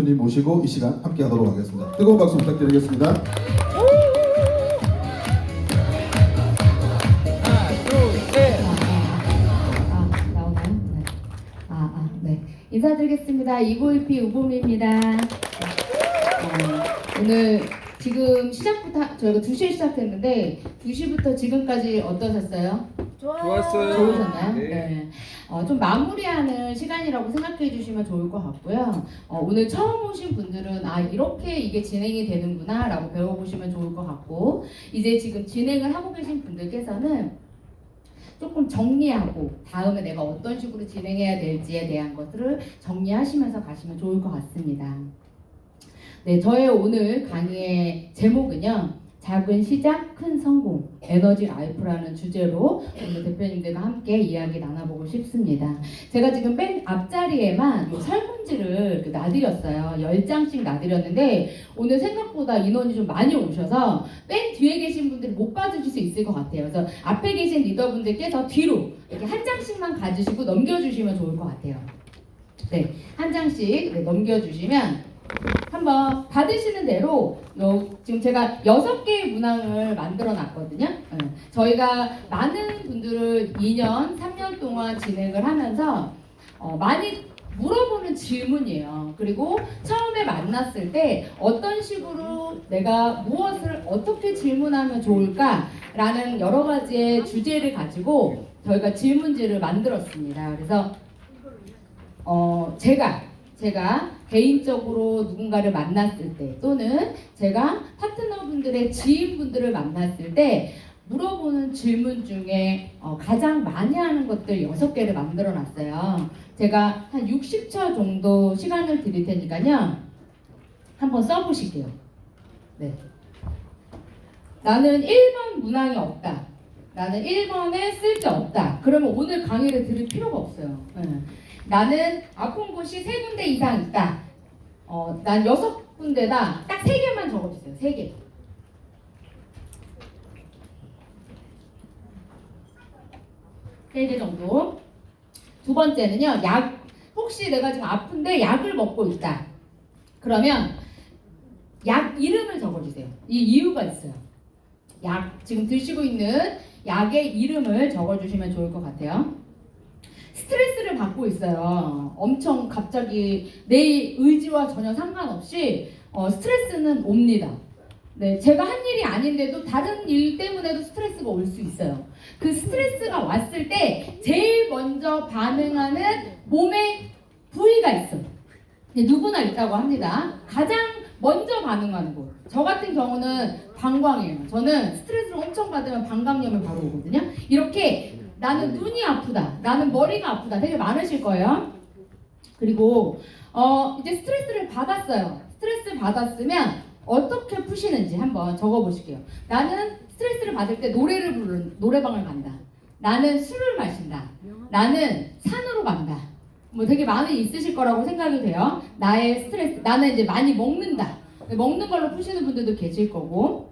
대표님 모시고 이 시간 함께 하도록 하겠습니다. 뜨거운 박수 부탁드리겠습니다. 하나, 둘, 셋. 나오나요? 네. 네. 인사드리겠습니다. 2912 우봄입니다. 오늘 지금 시작부터 저희가 2시에 시작했는데 2시부터 지금까지 어떠셨어요? 좋았어요. 좋으셨나요? 네. 좀 마무리하는 시간이라고 생각해 주시면 좋을 것 같고요. 오늘 처음 오신 분들은 이렇게 이게 진행이 되는구나 라고 배워보시면 좋을 것 같고, 이제 지금 진행을 하고 계신 분들께서는 조금 정리하고 다음에 내가 어떤 식으로 진행해야 될지에 대한 것들을 정리하시면서 가시면 좋을 것 같습니다. 네, 저의 오늘 강의의 제목은요, 작은 시작, 큰 성공, 에너지 라이프라는 주제로 오늘 대표님들과 함께 이야기 나눠보고 싶습니다. 제가 지금 맨 앞자리에만 설문지를 놔드렸어요. 10장씩 놔드렸는데 오늘 생각보다 인원이 좀 많이 오셔서 맨 뒤에 계신 분들이 못 받으실 수 있을 것 같아요. 그래서 앞에 계신 리더분들께서 뒤로 이렇게 한 장씩만 가지시고 넘겨주시면 좋을 것 같아요. 네, 한 장씩 넘겨주시면 한번 받으시는 대로 지금 제가 6개의 문항을 만들어 놨거든요. 저희가 많은 분들을 2년, 3년 동안 진행을 하면서 많이 물어보는 질문이에요. 그리고 처음에 만났을 때 어떤 식으로 내가 무엇을 어떻게 질문하면 좋을까라는 여러 가지의 주제를 가지고 저희가 질문지를 만들었습니다. 그래서 제가 개인적으로 누군가를 만났을 때 또는 제가 파트너분들의 지인분들을 만났을 때 물어보는 질문 중에 가장 많이 하는 것들 6개를 만들어 놨어요. 제가 한 60초 정도 시간을 드릴 테니까요. 한번 써보실게요. 네. 나는 1번 문항이 없다. 나는 1번에 쓸 게 없다. 그러면 오늘 강의를 들을 필요가 없어요. 나는 아픈 곳이 3군데 이상 있다. 난 6군데다. 딱 3개만 적어주세요. 3개. 3개 정도. 두 번째는요. 혹시 내가 지금 아픈데 약을 먹고 있다. 그러면 약 이름을 적어주세요. 이 이유가 있어요. 지금 드시고 있는 약의 이름을 적어주시면 좋을 것 같아요. 스트레스를 받고 있어요. 엄청 갑자기 내 의지와 전혀 상관없이 스트레스는 옵니다. 네, 제가 한 일이 아닌데도 다른 일 때문에도 스트레스가 올 수 있어요. 그 스트레스가 왔을 때 제일 먼저 반응하는 몸의 부위가 있어요. 누구나 있다고 합니다. 가장 먼저 반응하는 곳. 저 같은 경우는 방광이에요. 저는 스트레스를 엄청 받으면 방광염이 바로 오거든요. 이렇게 나는 눈이 아프다. 나는 머리가 아프다. 되게 많으실 거예요. 그리고 이제 스트레스를 받았어요. 스트레스 받았으면 어떻게 푸시는지 한번 적어보실게요. 나는 스트레스를 받을 때 노래방을 간다. 나는 술을 마신다. 나는 산으로 간다. 뭐 되게 많이 있으실 거라고 생각이 돼요. 나의 스트레스. 나는 이제 많이 먹는다. 먹는 걸로 푸시는 분들도 계실 거고.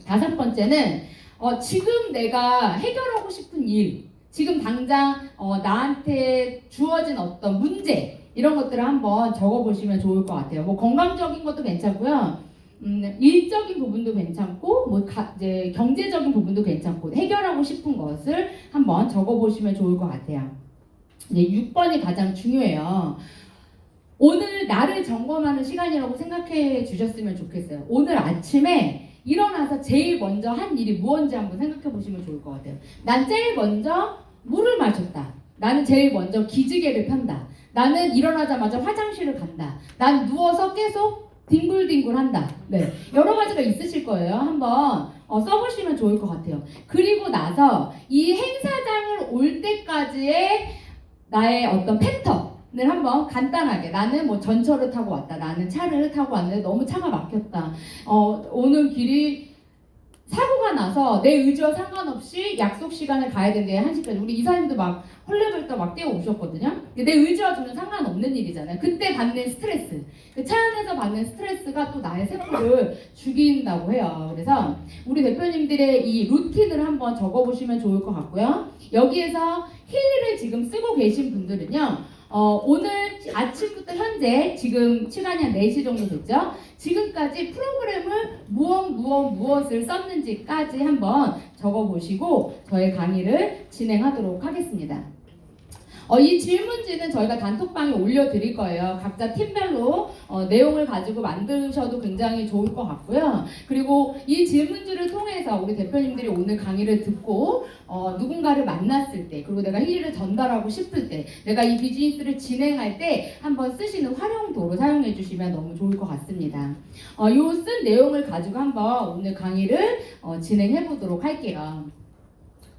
5번째는 지금 내가 해결하고 싶은 일, 지금 당장 나한테 주어진 어떤 문제 이런 것들을 한번 적어보시면 좋을 것 같아요. 뭐 건강적인 것도 괜찮고요, 일적인 부분도 괜찮고, 뭐 이제 경제적인 부분도 괜찮고 해결하고 싶은 것을 한번 적어보시면 좋을 것 같아요. 이제 6번이 가장 중요해요. 오늘 나를 점검하는 시간이라고 생각해 주셨으면 좋겠어요. 오늘 아침에 일어나서 제일 먼저 한 일이 무엇인지 한번 생각해 보시면 좋을 것 같아요. 난 제일 먼저 물을 마셨다. 나는 제일 먼저 기지개를 편다. 나는 일어나자마자 화장실을 간다. 난 누워서 계속 뒹굴뒹굴한다. 네, 여러 가지가 있으실 거예요. 한번 써보시면 좋을 것 같아요. 그리고 나서 이 행사장을 올 때까지의 나의 어떤 패턴을 한번 간단하게, 나는 뭐 전철을 타고 왔다, 나는 차를 타고 왔는데 너무 차가 막혔다, 오는 길이 사고가 나서 내 의지와 상관없이 약속 시간을 가야 되는데 1시까지, 우리 이사님도 막 헐레벌떡 막 뛰어 오셨거든요. 내 의지와 전혀 상관없는 일이잖아요. 그때 받는 스트레스, 그 차 안에서 받는 스트레스가 또 나의 세포를 죽인다고 해요. 그래서 우리 대표님들의 이 루틴을 한번 적어보시면 좋을 것 같고요. 여기에서 힐리를 지금 쓰고 계신 분들은요, 오늘 아침부터 현재 지금 시간이 한 4시 정도 됐죠? 지금까지 프로그램을 무엇을 썼는지까지 한번 적어보시고 저의 강의를 진행하도록 하겠습니다. 이 질문지는 저희가 단톡방에 올려드릴 거예요. 각자 팀별로 내용을 가지고 만드셔도 굉장히 좋을 것 같고요. 그리고 이 질문지를 통해서 우리 대표님들이 오늘 강의를 듣고 누군가를 만났을 때, 그리고 내가 힐리를 전달하고 싶을 때, 내가 이 비즈니스를 진행할 때 한번 쓰시는 활용도로 사용해 주시면 너무 좋을 것 같습니다. 요 쓴 내용을 가지고 한번 오늘 강의를 진행해 보도록 할게요.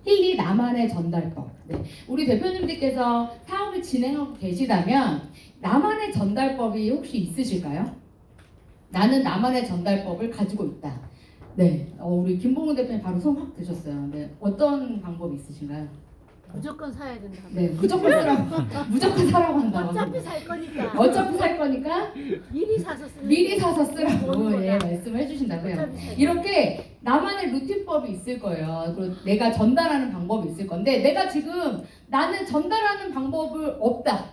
힐리 나만의 전달법. 네. 우리 대표님들께서 사업을 진행하고 계시다면 나만의 전달법이 혹시 있으실까요? 나는 나만의 전달법을 가지고 있다. 네, 우리 김봉훈 대표님 바로 손 확 드셨어요. 네, 어떤 방법이 있으신가요? 무조건 사야 된다. 네, 무조건 사라고 한다고. 어차피 살 거니까. 어차피 살 거니까 미리 사서 쓰라고 거다. 예, 말씀을 해주신다고요. 어차피 살 이렇게 나만의 루틴법이 있을 거예요. 그리고 내가 전달하는 방법이 있을 건데 내가 지금 나는 전달하는 방법을 없다.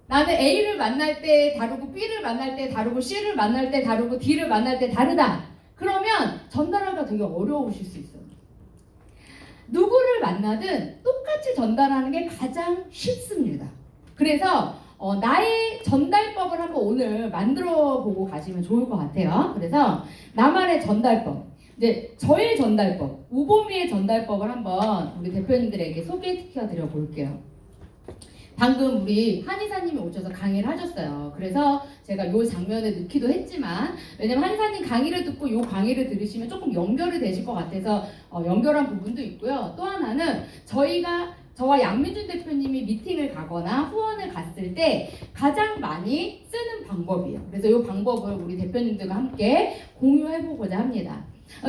나는 A를 만날 때 다르고 B를 만날 때 다르고 C를 만날 때 다르고 D를 만날 때 다르다. 그러면 전달하기가 되게 어려우실 수 있어요. 누구를 만나든 똑같이 전달하는 게 가장 쉽습니다. 그래서 나의 전달법을 한번 오늘 만들어 보고 가시면 좋을 것 같아요. 그래서 나만의 전달법, 이제 저의 전달법, 우보미의 전달법을 한번 우리 대표님들에게 소개시켜 드려 볼게요. 방금 우리 한의사님이 오셔서 강의를 하셨어요. 그래서 제가 이 장면에 넣기도 했지만 왜냐면 한의사님 강의를 듣고 이 강의를 들으시면 조금 연결이 되실 것 같아서 연결한 부분도 있고요. 또 하나는 저와 양민준 대표님이 미팅을 가거나 후원을 갔을 때 가장 많이 쓰는 방법이에요. 그래서 이 방법을 우리 대표님들과 함께 공유해보고자 합니다.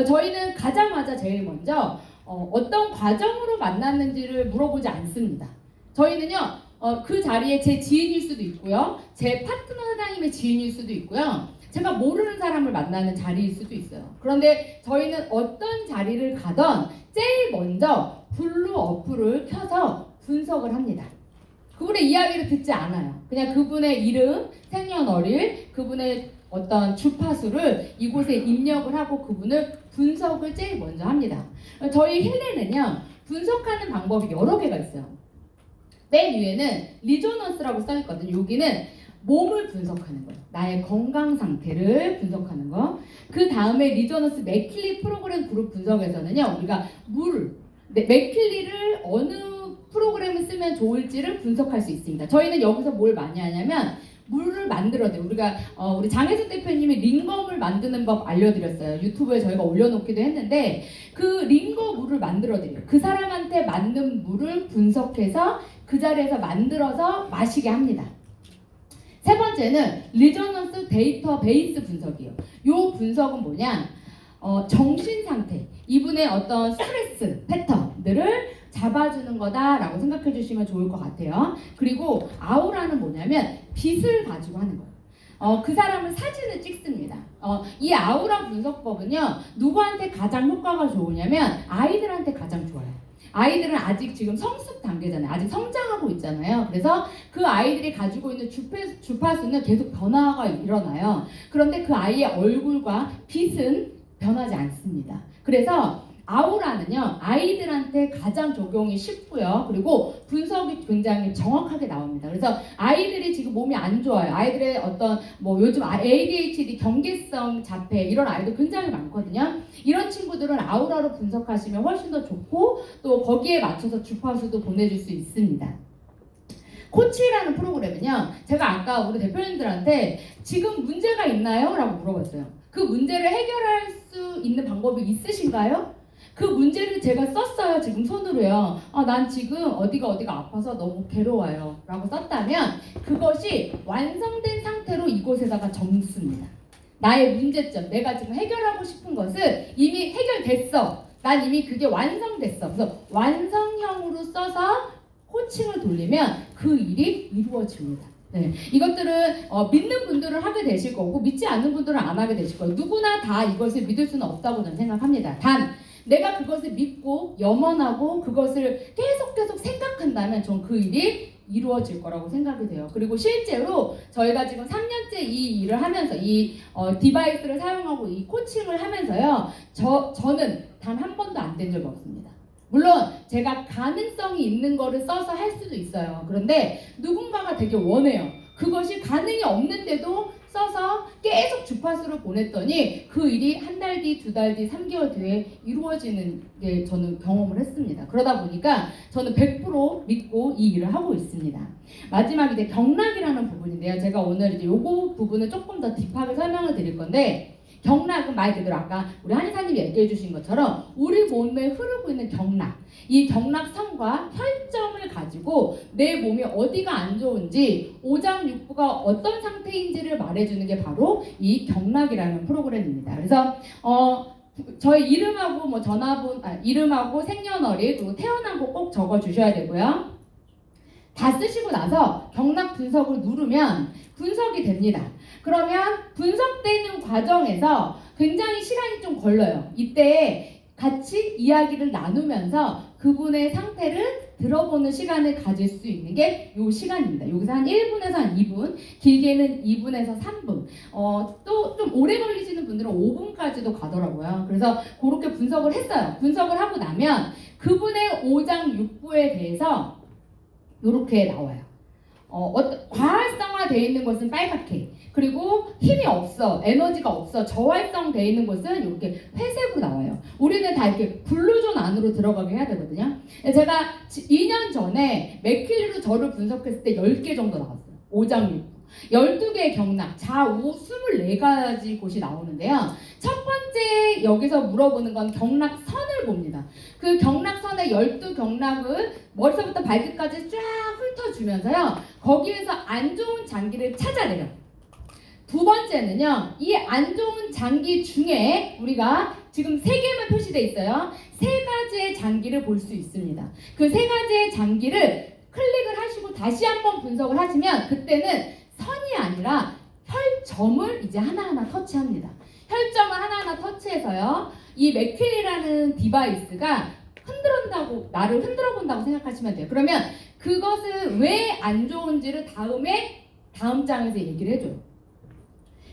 저희는 가자마자 제일 먼저 어떤 과정으로 만났는지를 물어보지 않습니다. 저희는요, 그 자리에 제 지인일 수도 있고요, 제 파트너 사장님의 지인일 수도 있고요, 제가 모르는 사람을 만나는 자리일 수도 있어요. 그런데 저희는 어떤 자리를 가던 제일 먼저 블루 어플을 켜서 분석을 합니다. 그분의 이야기를 듣지 않아요. 그냥 그분의 이름, 생년월일, 그분의 어떤 주파수를 이곳에 입력을 하고 그분을 분석을 제일 먼저 합니다. 저희 힐레는요, 분석하는 방법이 여러 개가 있어요. 맨 위에는 리조넌스라고 써있거든요. 여기는 몸을 분석하는 거예요. 나의 건강 상태를 분석하는 거. 그 다음에 리조넌스 맥킬리 프로그램 그룹 분석에서는요, 우리가 맥킬리를 어느 프로그램을 쓰면 좋을지를 분석할 수 있습니다. 저희는 여기서 뭘 많이 하냐면 물을 만들어내요. 우리 장혜숙 대표님이 링검을 만드는 법 알려드렸어요. 유튜브에 저희가 올려놓기도 했는데 그 링거 물을 만들어드려요. 그 사람한테 맞는 물을 분석해서 그 자리에서 만들어서 마시게 합니다. 세 번째는 리조넌스 데이터베이스 분석이에요. 이 분석은 뭐냐? 정신 상태, 이분의 어떤 스트레스 패턴들을 잡아주는 거다라고 생각해 주시면 좋을 것 같아요. 그리고 아우라는 뭐냐면 빛을 가지고 하는 거예요. 그 사람은 사진을 찍습니다. 이 아우라 분석법은요, 누구한테 가장 효과가 좋으냐면 아이들한테 가장 좋아요. 아이들은 아직 지금 성숙 단계잖아요. 아직 성장하고 있잖아요. 그래서 그 아이들이 가지고 있는 주파수는 계속 변화가 일어나요. 그런데 그 아이의 얼굴과 빛은 변하지 않습니다. 그래서 아우라는요, 아이들한테 가장 적용이 쉽고요. 그리고 분석이 굉장히 정확하게 나옵니다. 그래서 아이들이 지금 몸이 안 좋아요. 아이들의 어떤 요즘 ADHD, 경계성 자폐 이런 아이들 굉장히 많거든요. 이런 친구들은 아우라로 분석하시면 훨씬 더 좋고 또 거기에 맞춰서 주파수도 보내줄 수 있습니다. 코치라는 프로그램은요, 제가 아까 우리 대표님들한테 지금 문제가 있나요? 라고 물어봤어요. 그 문제를 해결할 수 있는 방법이 있으신가요? 그 문제를 제가 썼어요. 지금 손으로요. 난 지금 어디가 아파서 너무 괴로워요 라고 썼다면 그것이 완성된 상태로 이곳에다가 적습니다. 나의 문제점, 내가 지금 해결하고 싶은 것을 이미 해결됐어. 난 이미 그게 완성됐어. 그래서 완성형으로 써서 코칭을 돌리면 그 일이 이루어집니다. 네, 이것들은 믿는 분들은 하게 되실 거고 믿지 않는 분들은 안 하게 되실 거예요. 누구나 다 이것을 믿을 수는 없다고 저는 생각합니다. 단 내가 그것을 믿고 염원하고 그것을 계속 생각한다면 전 그 일이 이루어질 거라고 생각이 돼요. 그리고 실제로 저희가 지금 3년째 이 일을 하면서 이 디바이스를 사용하고 이 코칭을 하면서요. 저는 단 한 번도 안 된 적이 없습니다. 물론 제가 가능성이 있는 거를 써서 할 수도 있어요. 그런데 누군가가 되게 원해요. 그것이 가능이 없는데도 써서 계속 주파수를 보냈더니 그 일이 한 달 뒤, 두 달 뒤, 3개월 뒤에 이루어지는 게 저는 경험을 했습니다. 그러다 보니까 저는 100% 믿고 이 일을 하고 있습니다. 마지막 이제 경락이라는 부분인데요. 제가 오늘 이제 요거 부분을 조금 더 딥하게 설명을 드릴 건데 경락은 말 그대로 아까 우리 한의사님이 얘기해 주신 것처럼 우리 몸에 흐르고 있는 경락, 이 경락선과 혈점을 가지고 내 몸이 어디가 안 좋은지 오장육부가 어떤 상태인지를 말해주는 게 바로 이 경락이라는 프로그램입니다. 그래서 저희 이름하고 뭐 전화번 이름하고 생년월일 그리고 태어난 곳 꼭 적어 주셔야 되고요. 다 쓰시고 나서 경락 분석을 누르면 분석이 됩니다. 그러면 분석되는 과정에서 굉장히 시간이 좀 걸려요. 이때 같이 이야기를 나누면서 그분의 상태를 들어보는 시간을 가질 수 있는 게 이 시간입니다. 여기서 한 1분에서 한 2분, 길게는 2분에서 3분. 또 좀 오래 걸리시는 분들은 5분까지도 가더라고요. 그래서 그렇게 분석을 했어요. 분석을 하고 나면 그분의 오장육부에 대해서 이렇게 나와요. 과활성화되어 있는 것은 빨갛게, 그리고 힘이 없어, 에너지가 없어, 저활성되어 있는 것은 이렇게 회색으로 나와요. 우리는 다 이렇게 블루존 안으로 들어가게 해야 되거든요. 제가 2년 전에 맥킬리로 저를 분석했을 때 10개 정도 나왔어요. 오장육부. 12개의 경락, 좌우 24가지 곳이 나오는데요. 첫 번째 여기서 물어보는 건 경락선을 봅니다. 그 경락선의 12경락을 머리서부터 발끝까지 쫙 훑어주면서요. 거기에서 안 좋은 장기를 찾아내요. 두 번째는요. 이 안 좋은 장기 중에 우리가 지금 3개만 표시되어 있어요. 3가지의 장기를 볼 수 있습니다. 그 3가지의 장기를 클릭을 하시고 다시 한번 분석을 하시면 그때는 선이 아니라 혈점을 이제 하나하나 터치합니다. 혈점을 하나하나 터치해서요. 이 맥킬리라는 디바이스가 나를 흔들어 본다고 생각하시면 돼요. 그러면 그것은 왜 안 좋은지를 다음 장에서 얘기를 해줘요.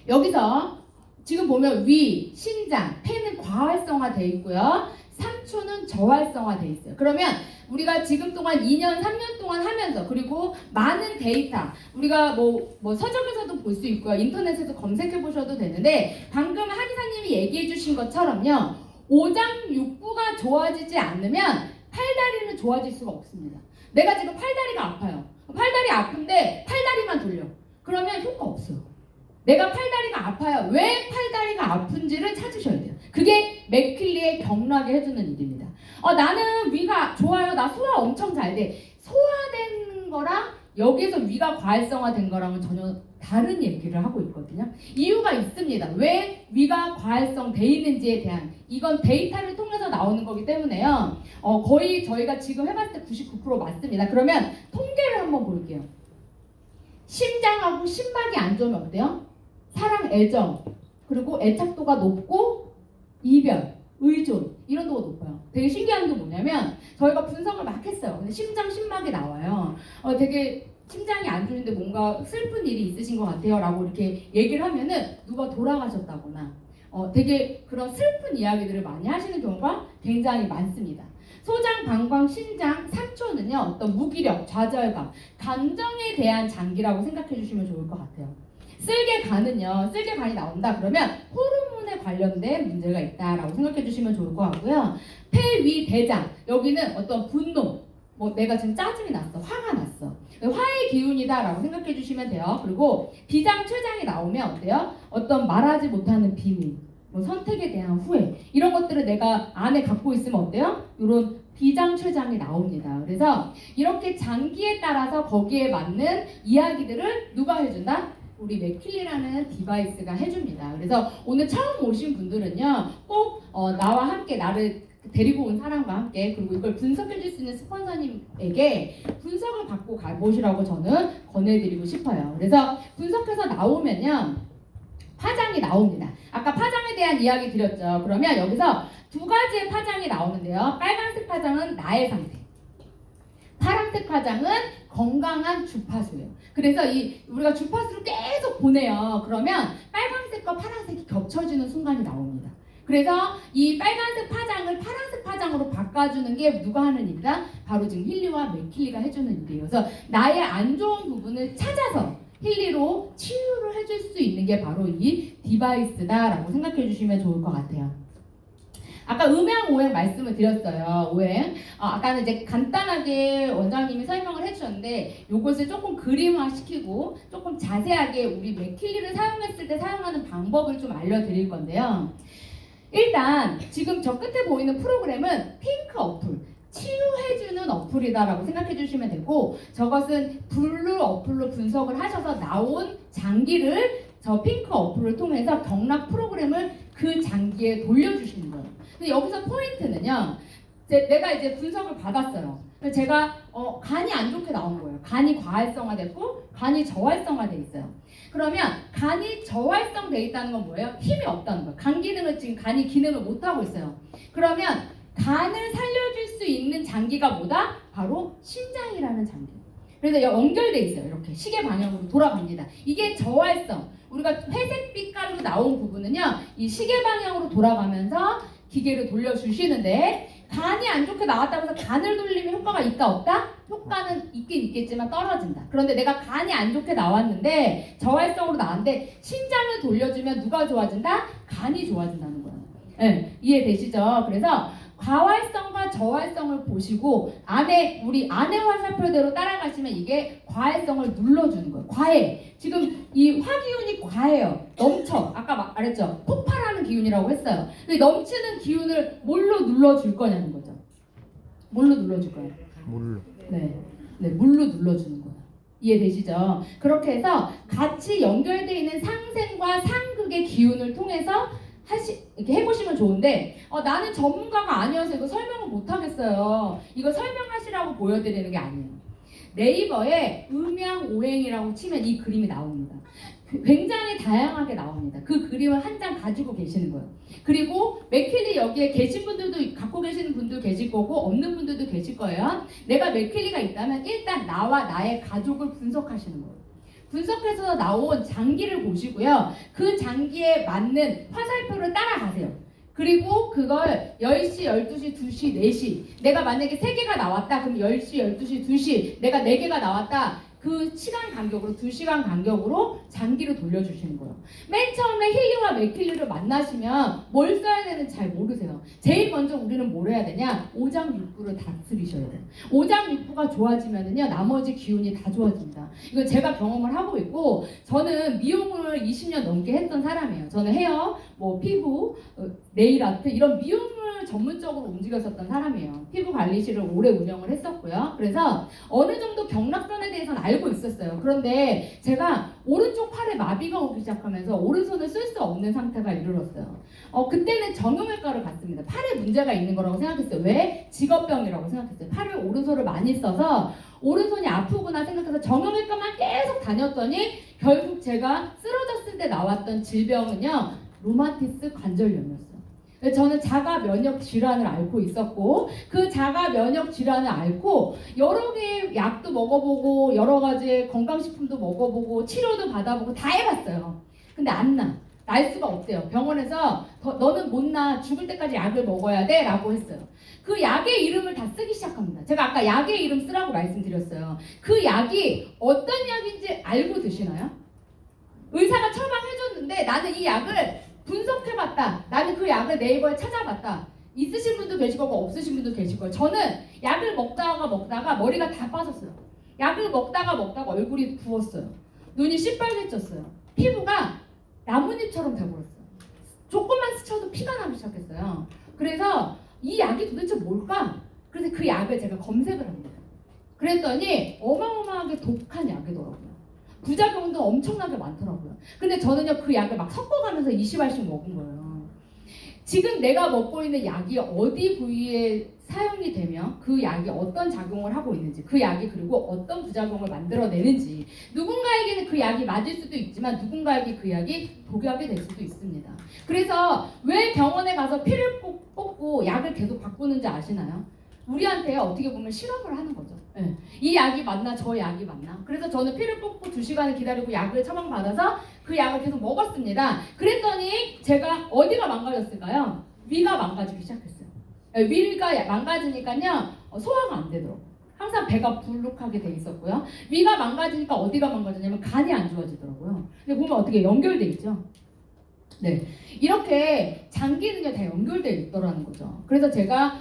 여기서 지금 보면 위, 신장, 폐는 과활성화되어 있고요. 상추는 저활성화되어 있어요. 그러면 우리가 지금 동안 2년, 3년 동안 하면서 그리고 많은 데이터 우리가 뭐 서적에서도 볼 수 있고요. 인터넷에서 검색해 보셔도 되는데 방금 한의사님이 얘기해 주신 것처럼요. 오장육부가 좋아지지 않으면 팔다리는 좋아질 수가 없습니다. 내가 지금 팔다리가 아파요. 팔다리 아픈데 팔다리만 돌려. 그러면 효과 없어요. 내가 팔다리가 아파요. 왜 팔다리가 아픈지를 찾으셔야 돼요. 그게 맥킬리의 경락이 해주는 일입니다. 나는 위가 좋아요. 나 소화 엄청 잘 돼. 소화된 거랑 여기서 위가 과활성화된 거랑은 전혀 다른 얘기를 하고 있거든요. 이유가 있습니다. 왜 위가 과활성돼 있는지에 대한 이건 데이터를 통해서 나오는 거기 때문에요. 거의 저희가 지금 해봤을 때 99% 맞습니다. 그러면 통계를 한번 볼게요. 심장하고 심박이 안 좋으면 어때요? 사랑, 애정, 그리고 애착도가 높고 이별, 의존 이런 도가 높아요. 되게 신기한 게 뭐냐면 저희가 분석을 막 했어요. 근데 심장, 심박이 나와요. 되게 심장이 안 좋은데 뭔가 슬픈 일이 있으신 것 같아요 라고 이렇게 얘기를 하면은 누가 돌아가셨다거나 되게 그런 슬픈 이야기들을 많이 하시는 경우가 굉장히 많습니다. 소장, 방광, 신장, 상초는요 어떤 무기력, 좌절감, 감정에 대한 장기라고 생각해 주시면 좋을 것 같아요. 쓸개간은요, 쓸개간이 나온다 그러면 호르몬에 관련된 문제가 있다라고 생각해 주시면 좋을 것 같고요. 폐, 위, 대장 여기는 어떤 분노, 내가 지금 짜증이 났어, 화가 났어, 화의 기운이다라고 생각해 주시면 돼요. 그리고 비장, 췌장이 나오면 어때요? 어떤 말하지 못하는 비밀, 선택에 대한 후회 이런 것들을 내가 안에 갖고 있으면 어때요? 이런 비장, 췌장이 나옵니다. 그래서 이렇게 장기에 따라서 거기에 맞는 이야기들을 누가 해준다? 우리 맥킬리라는 디바이스가 해줍니다. 그래서 오늘 처음 오신 분들은요 꼭 나와 함께 나를 데리고 온 사람과 함께 그리고 이걸 분석해 줄 수 있는 스폰서님에게 분석을 받고 가보시라고 저는 권해드리고 싶어요. 그래서 분석해서 나오면요 파장이 나옵니다. 아까 파장에 대한 이야기 드렸죠. 그러면 여기서 2가지의 파장이 나오는데요. 빨간색 파장은 나의 상태, 파란색 파장은 건강한 주파수예요. 그래서 우리가 주파수를 계속 보내요. 그러면 빨간색과 파란색이 겹쳐지는 순간이 나옵니다. 그래서 이 빨간색 파장을 파란색 파장으로 바꿔주는 게 누가 하는 일이다? 바로 지금 힐리와 맥킬리가 해주는 일이에요. 그래서 나의 안 좋은 부분을 찾아서 힐리로 치유를 해줄 수 있는 게 바로 이 디바이스다라고 생각해 주시면 좋을 것 같아요. 아까 음양 오행 말씀을 드렸어요. 오행. 아까는 이제 간단하게 원장님이 설명을 해주셨는데 이것을 조금 그림화 시키고 조금 자세하게 우리 맥킬리를 사용했을 때 사용하는 방법을 좀 알려드릴 건데요. 일단 지금 저 끝에 보이는 프로그램은 핑크 어플, 치유해주는 어플이다라고 생각해 주시면 되고, 저것은 블루 어플로 분석을 하셔서 나온 장기를 저 핑크 어플을 통해서 경락 프로그램을 그 장기에 돌려주시는 거예요. 근데 여기서 포인트는요, 내가 이제 분석을 받았어요. 제가 간이 안 좋게 나온 거예요. 간이 과활성화됐고 간이 저활성화돼 있어요. 그러면 간이 저활성돼 있다는 건 뭐예요? 힘이 없다는 거예요. 간 기능을 지금 간이 기능을 못 하고 있어요. 그러면 간을 살려줄 수 있는 장기가 뭐다? 바로 심장이라는 장기. 그래서 연결돼 있어요. 이렇게 시계 방향으로 돌아갑니다. 이게 저활성. 우리가 회색 빛깔로 나온 부분은요, 이 시계 방향으로 돌아가면서 기계를 돌려주시는데, 간이 안 좋게 나왔다고 해서 간을 돌리면 효과가 있다 없다? 효과는 있긴 있겠지만 떨어진다. 그런데 내가 간이 안 좋게 나왔는데 저활성으로 나왔는데 심장을 돌려주면 누가 좋아진다? 간이 좋아진다는 거예요. 네, 이해되시죠? 그래서 과활성과 저활성을 보시고 우리 안의 화살표대로 따라가시면 이게 과활성을 눌러주는 거예요. 과해. 지금 이 화기운이 과해요. 넘쳐. 아까 말했죠. 폭발하는 기운이라고 했어요. 넘치는 기운을 뭘로 눌러줄 거냐는 거죠. 뭘로 눌러줄 거예요? 물로. 네, 물로 눌러주는 거예요. 이해되시죠? 그렇게 해서 같이 연결되어 있는 상생과 상극의 기운을 통해서 이렇게 해보시면 좋은데, 나는 전문가가 아니어서 이거 설명을 못하겠어요. 이거 설명하시라고 보여드리는 게 아니에요. 네이버에 음양오행이라고 치면 이 그림이 나옵니다. 굉장히 다양하게 나옵니다. 그 그림을 한 장 가지고 계시는 거예요. 그리고 맥킬리 여기에 계신 분들도 갖고 계시는 분도 계실 거고 없는 분들도 계실 거예요. 내가 맥킬리가 있다면 일단 나와 나의 가족을 분석하시는 거예요. 분석해서 나온 장기를 보시고요. 그 장기에 맞는 화살표를 따라가세요. 그리고 그걸 10시, 12시, 2시, 4시 내가 만약에 3개가 나왔다. 그럼 10시, 12시, 2시 내가 4개가 나왔다. 그 시간 간격으로 2시간 간격으로 장기를 돌려주시는 거예요. 맨 처음에 힐리와 맥킬리를 만나시면 뭘 써야 되는지 잘 모르세요. 제일 먼저 우리는 뭘 해야 되냐? 오장육부를 다스리셔야 돼요. 오장육부가 좋아지면은요, 나머지 기운이 다 좋아집니다. 이거 제가 경험을 하고 있고, 저는 미용을 20년 넘게 했던 사람이에요. 저는 헤어, 피부, 네일 아트 이런 미용을 전문적으로 움직였었던 사람이에요. 피부 관리실을 오래 운영을 했었고요. 그래서 어느 정도 경락선에 대해서는 알고 있었어요. 그런데 제가 오른쪽 팔에 마비가 오기 시작하면서 오른손을 쓸 수 없는 상태가 이르렀어요. 그때는 정형외과를 갔습니다. 팔에 문제가 있는 거라고 생각했어요. 왜? 직업병이라고 생각했어요. 팔을 오른손을 많이 써서 오른손이 아프구나 생각해서 정형외과만 계속 다녔더니 결국 제가 쓰러졌을 때 나왔던 질병은요, 루마티스 관절염이었어요. 저는 자가 면역 질환을 앓고 있었고, 그 자가 면역 질환을 앓고 여러 개의 약도 먹어보고 여러 가지 건강식품도 먹어보고 치료도 받아보고 다 해봤어요. 근데 안 나. 날 수가 없대요. 병원에서 너는 못 나. 죽을 때까지 약을 먹어야 돼 라고 했어요. 그 약의 이름을 다 쓰기 시작합니다. 제가 아까 약의 이름 쓰라고 말씀드렸어요. 그 약이 어떤 약인지 알고 드시나요? 의사가 처방해줬는데 나는 이 약을 분석해봤다. 나는 그 약을 네이버에 찾아봤다. 있으신 분도 계실 거고 없으신 분도 계실 거예요. 저는 약을 먹다가 머리가 다 빠졌어요. 약을 먹다가 얼굴이 부었어요. 눈이 시뻘개졌어요. 피부가 나뭇잎처럼 돼버렸어요. 조금만 스쳐도 피가 나기 시작했어요. 그래서 이 약이 도대체 뭘까? 그래서 그 약을 제가 검색을 합니다. 그랬더니 어마어마하게 독한 약이더라고요. 부작용도 엄청나게 많더라고요. 근데 저는요, 그 약을 막 섞어가면서 20알씩 먹은 거예요. 지금 내가 먹고 있는 약이 어디 부위에 사용이 되면 그 약이 어떤 작용을 하고 있는지, 그 약이 그리고 어떤 부작용을 만들어내는지, 누군가에게는 그 약이 맞을 수도 있지만 누군가에게 그 약이 독약이 될 수도 있습니다. 그래서 왜 병원에 가서 피를 뽑고 약을 계속 바꾸는지 아시나요? 우리한테 어떻게 보면 실험을 하는 거죠. 예. 이 약이 맞나 저 약이 맞나. 그래서 저는 피를 뽑고 2시간을 기다리고 약을 처방받아서 그 약을 계속 먹었습니다. 그랬더니 제가 어디가 망가졌을까요? 위가 망가지기 시작했어요. 예, 위가 망가지니까요 소화가 안 되더라고요. 항상 배가 불룩하게 돼 있었고요. 위가 망가지니까 어디가 망가졌냐면 간이 안 좋아지더라고요. 근데 보면 어떻게 연결돼 있죠? 네, 이렇게 장기는요 다 연결돼 있더라는 거죠. 그래서 제가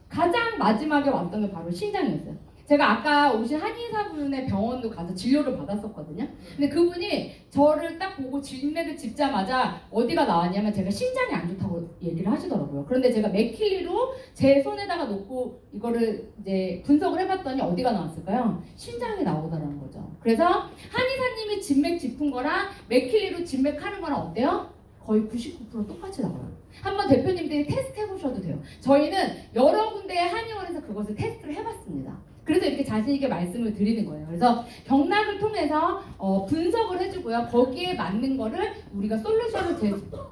가장 마지막에 왔던 게 바로 신장이었어요. 제가 아까 오신 한의사분의 병원도 가서 진료를 받았었거든요. 근데 그분이 저를 딱 보고 진맥을 짚자마자 어디가 나왔냐면 제가 신장이 안 좋다고 얘기를 하시더라고요. 그런데 제가 맥힐리로 제 손에다가 놓고 이거를 이제 분석을 해봤더니 어디가 나왔을까요? 신장이 나오더라는 거죠. 그래서 한의사님이 진맥 짚은 거랑 맥힐리로 진맥하는 거랑 어때요? 거의 99% 똑같이 나와요. 한번 대표님들이 테스트 해보셔도 돼요. 저희는 여러 군데의 한의원에서 그것을 테스트를 해봤습니다. 그래서 이렇게 자신있게 말씀을 드리는 거예요. 그래서 경락을 통해서 분석을 해주고요. 거기에 맞는 거를 우리가 솔루션을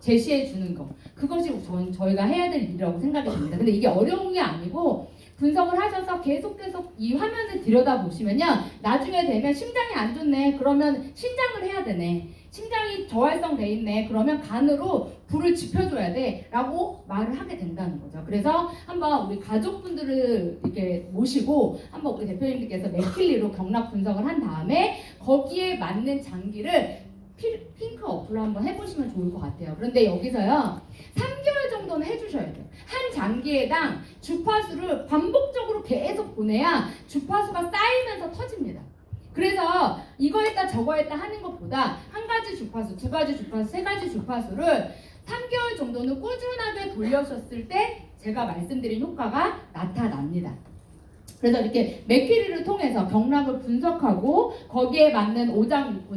제시해 주는 거. 그것이 저희가 해야 될 일이라고 생각이 듭니다. 근데 이게 어려운 게 아니고 분석을 하셔서 계속 이 화면을 들여다보시면요. 나중에 되면 심장이 안 좋네. 그러면 신장을 해야 되네. 심장이 저활성 돼 있네. 그러면 간으로 불을 지펴줘야 돼. 라고 말을 하게 된다는 거죠. 그래서 한번 우리 가족분들을 이렇게 모시고 한번 우리 대표님께서 맥힐리로 경락 분석을 한 다음에 거기에 맞는 장기를 핑크 어플로 한번 해보시면 좋을 것 같아요. 그런데 여기서요 3개월 정도는 해주셔야 돼요. 한 장기에당 주파수를 반복적으로 계속 보내야 주파수가 쌓이면서 터집니다. 그래서 이거 했다 저거 했다 하는 것보다 한 가지 주파수, 두 가지 주파수, 세 가지 주파수를 3개월 정도는 꾸준하게 돌려셨을 때 제가 말씀드린 효과가 나타납니다. 그래서 이렇게 맥퀴리를 통해서 경락을 분석하고 거기에 맞는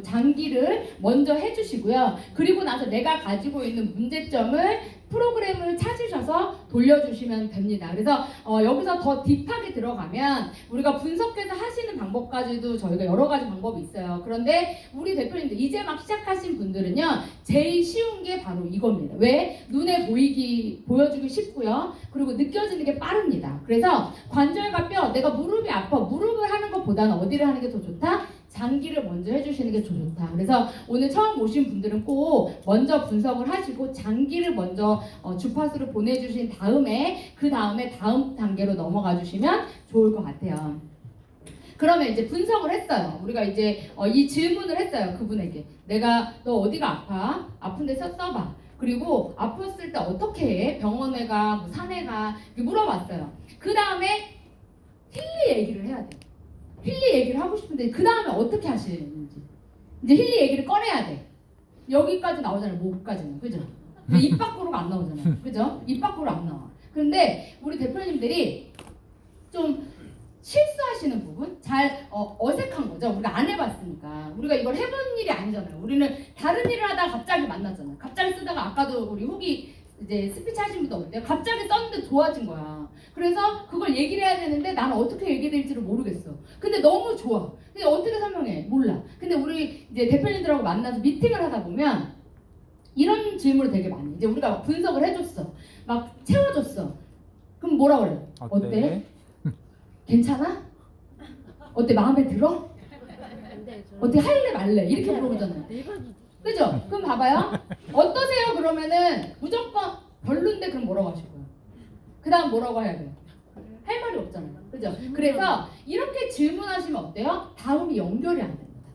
장기를 먼저 해주시고요. 그리고 나서 내가 가지고 있는 문제점을 프로그램을 찾으셔서 돌려주시면 됩니다. 그래서 여기서 더 딥하게 들어가면 우리가 분석해서 하시는 방법까지도 저희가 여러 가지 방법이 있어요. 그런데 우리 대표님들 이제 막 시작하신 분들은요 제일 쉬운 게 바로 이겁니다. 왜? 눈에 보여주기 쉽고요. 그리고 느껴지는 게 빠릅니다. 그래서 관절과 뼈, 내가 무릎이 아파, 무릎을 하는 것보다는 어디를 하는 게 더 좋다? 장기를 먼저 해주시는 게 좋다. 그래서 오늘 처음 오신 분들은 꼭 먼저 분석을 하시고 장기를 먼저 주파수를 보내주신 다음에 그 다음에 다음 단계로 넘어가 주시면 좋을 것 같아요. 그러면 이제 분석을 했어요. 우리가 이제 이 질문을 했어요. 그분에게 내가 너 어디가 아파? 아픈데 써봐. 그리고 아팠을 때 어떻게 해? 병원에 가? 뭐 산에 가? 이렇게 물어봤어요. 그 다음에 힐리 얘기를 해야 돼요. 힐리 얘기를 하고 싶은데 그 다음에 어떻게 하시는지 이제 힐리 얘기를 꺼내야 돼. 여기까지 나오잖아요. 목까지는. 그죠? 입 밖으로가 안 나오잖아요. 그죠? 입 밖으로 안 나와. 그런데 우리 대표님들이 좀 실수하시는 부분? 잘 어색한 거죠. 우리가 안 해봤으니까. 우리가 이걸 해본 일이 아니잖아요. 우리는 다른 일을 하다가 갑자기 만났잖아요. 갑자기 쓰다가 아까도 우리 후기 이제 스피치 하신 분도 어때요? 갑자기 썼는데 좋아진 거야. 그래서 그걸 얘기를 해야 되는데 나는 어떻게 얘기될지를 모르겠어. 근데 너무 좋아. 근데 어떻게 설명해? 몰라. 근데 우리 이제 대표님들하고 만나서 미팅을 하다 보면 이런 질문을 되게 많이. 이제 우리가 막 분석을 해줬어. 막 채워줬어. 그럼 뭐라 그래? 어때? 괜찮아? 어때? 마음에 들어? 어떻게 할래 말래? 이렇게 물어보잖아요. 그죠? 그럼 봐봐요. 어떠세요? 그러면은 무조건 별론데 그럼 뭐라고 하실 거예요? 그 다음 뭐라고 해야 돼요? 할 말이 없잖아요. 그죠? 그래서 이렇게 질문하시면 어때요? 다음이 연결이 안 됩니다.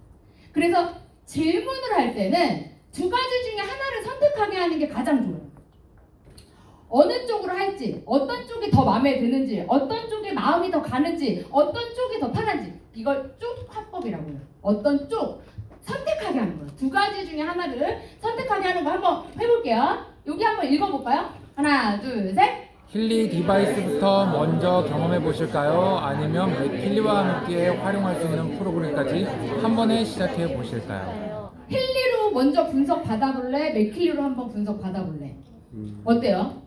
그래서 질문을 할 때는 두 가지 중에 하나를 선택하게 하는 게 가장 좋아요. 어느 쪽으로 할지, 어떤 쪽이 더 마음에 드는지, 어떤 쪽에 마음이 더 가는지, 어떤 쪽이 더 편한지 이걸 쭉 화법이라고 해요. 어떤 쪽 선택하게 하는 거예요. 두 가지 중에 하나를 선택하게 하는 거 한번 해볼게요. 여기 한번 읽어볼까요? 하나, 둘, 셋. 힐리 디바이스부터 먼저 경험해 보실까요? 아니면 맥힐리와 함께 활용할 수 있는 프로그램까지 한 번에 시작해 보실까요? 힐리로 먼저 분석 받아볼래? 맥힐리로 한번 분석 받아볼래? 어때요?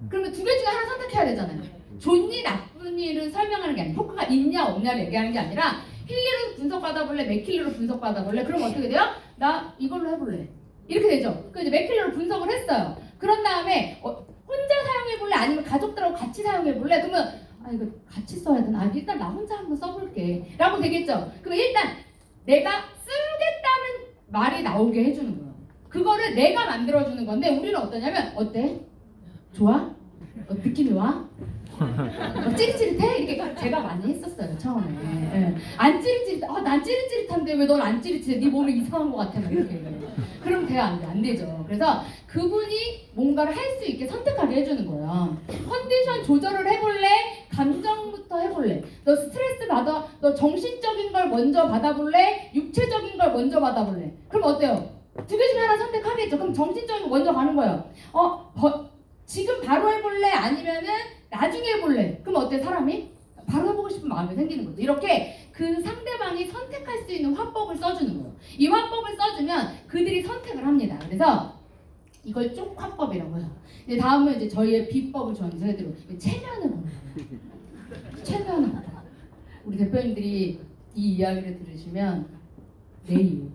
그러면 두 개 중에 하나 선택해야 되잖아요. 좋니 나쁜 일을 설명하는 게 아니라 효과가 있냐 없냐를 얘기하는 게 아니라 힐리로 분석 받아볼래? 맥힐리로 분석 받아볼래? 그럼 어떻게 돼요? 나 이걸로 해볼래. 이렇게 되죠. 그래서 맥힐리로 분석을 했어요. 그런 다음에 혼자 사용해볼래? 아니면 가족들하고 같이 사용해볼래? 그러면 아 이거 같이 써야 되나? 아, 일단 나 혼자 한번 써볼게 라고 되겠죠. 그럼 일단 내가 쓰겠다는 말이 나오게 해주는 거예요. 그거를 내가 만들어주는 건데 우리는 어떠냐면 어때? 좋아? 느낌이 와? 찌릿찌릿해? 이렇게 제가 많이 했었어요 처음에. 예. 안 찌릿찌릿. 난 찌릿찌릿한데 왜 넌 안 찌릿찌릿해? 네 몸이 이상한 것 같아. 막 이렇게. 그럼 돼야 안 되죠. 그래서 그분이 뭔가를 할 수 있게 선택하게 해주는 거예요. 컨디션 조절을 해볼래? 감정부터 해볼래? 너 스트레스 받아? 너 정신적인 걸 먼저 받아볼래? 육체적인 걸 먼저 받아볼래? 그럼 어때요? 두 개 중에 하나 선택하겠죠. 그럼 정신적인 거 먼저 가는 거예요. 지금 바로 해볼래? 아니면은 나중에 해볼래? 그럼 어때 사람이? 바로 해보고 싶은 마음이 생기는 거죠. 이렇게 그 상대방이 선택할 수 있는 화법을 써주는 거예요. 이 화법을 써주면 그들이 선택을 합니다. 그래서 이걸 쪽화법이라고 해요. 이제 다음은 이제 저희의 비법을 전수해드리고 체면을 보는 거예요. 체면을. 우리 대표님들이 이 이야기를 들으시면 내일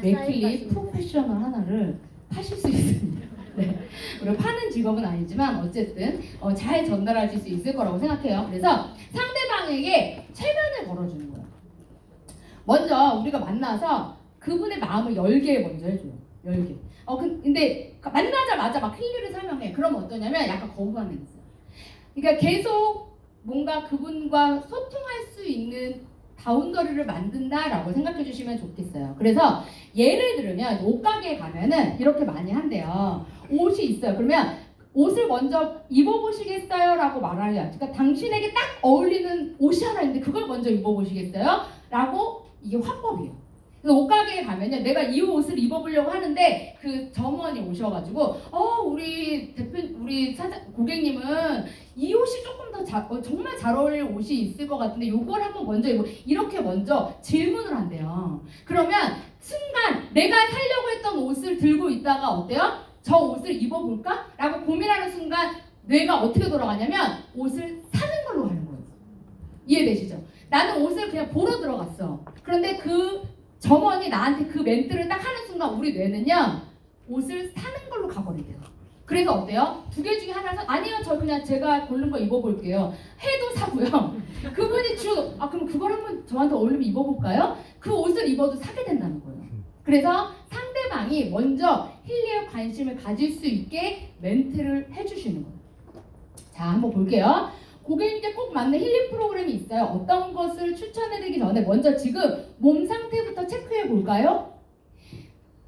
맥클리 프로페셔널 하나를 파실 수 있습니다. 네. 우리가 파는 직업은 아니지만 어쨌든 잘 전달하실 수 있을 거라고 생각해요. 그래서 상대방에게 체면을 걸어주는 거예요. 먼저 우리가 만나서 그분의 마음을 열게 먼저 해줘요. 열게. 근데 만나자마자 막 힐리를 설명해. 그럼 어떠냐면 약간 거부감이 있어요. 그러니까 계속 뭔가 그분과 소통할 수 있는 바운더리를 만든다라고 생각해 주시면 좋겠어요. 그래서 예를 들면 옷가게에 가면은 이렇게 많이 한대요. 옷이 있어요. 그러면 옷을 먼저 입어보시겠어요? 라고 말하려. 그러니까 당신에게 딱 어울리는 옷이 하나 있는데 그걸 먼저 입어보시겠어요? 라고 이게 화법이에요. 그래서 옷가게에 가면요. 내가 이 옷을 입어보려고 하는데 그 점원이 오셔가지고 우리 고객님은 이 옷이 조금 더 정말 잘 어울릴 옷이 있을 것 같은데 요걸 한번 먼저 이렇게 먼저 질문을 한대요. 그러면 순간 내가 사려고 했던 옷을 들고 있다가 어때요? 저 옷을 입어볼까? 라고 고민하는 순간 뇌가 어떻게 돌아가냐면 옷을 사는 걸로 가는 거예요. 이해되시죠? 나는 옷을 그냥 보러 들어갔어. 그런데 그 점원이 나한테 그 멘트를 딱 하는 순간 우리 뇌는요 옷을 사는 걸로 가버리대요. 그래서 어때요? 두 개 중에 하나 아니요 저 그냥 제가 고른 거 입어볼게요 해도 사고요. 그분이 그럼 그걸 한번 저한테 어울리면 입어볼까요? 그 옷을 입어도 사게 된다는 거예요. 그래서 상대방이 먼저 힐리에 관심을 가질 수 있게 멘트를 해주시는 거예요. 자 한번 볼게요. 고객님께 꼭 맞는 힐링 프로그램이 있어요. 어떤 것을 추천해드리기 전에 먼저 지금 몸 상태부터 체크해 볼까요?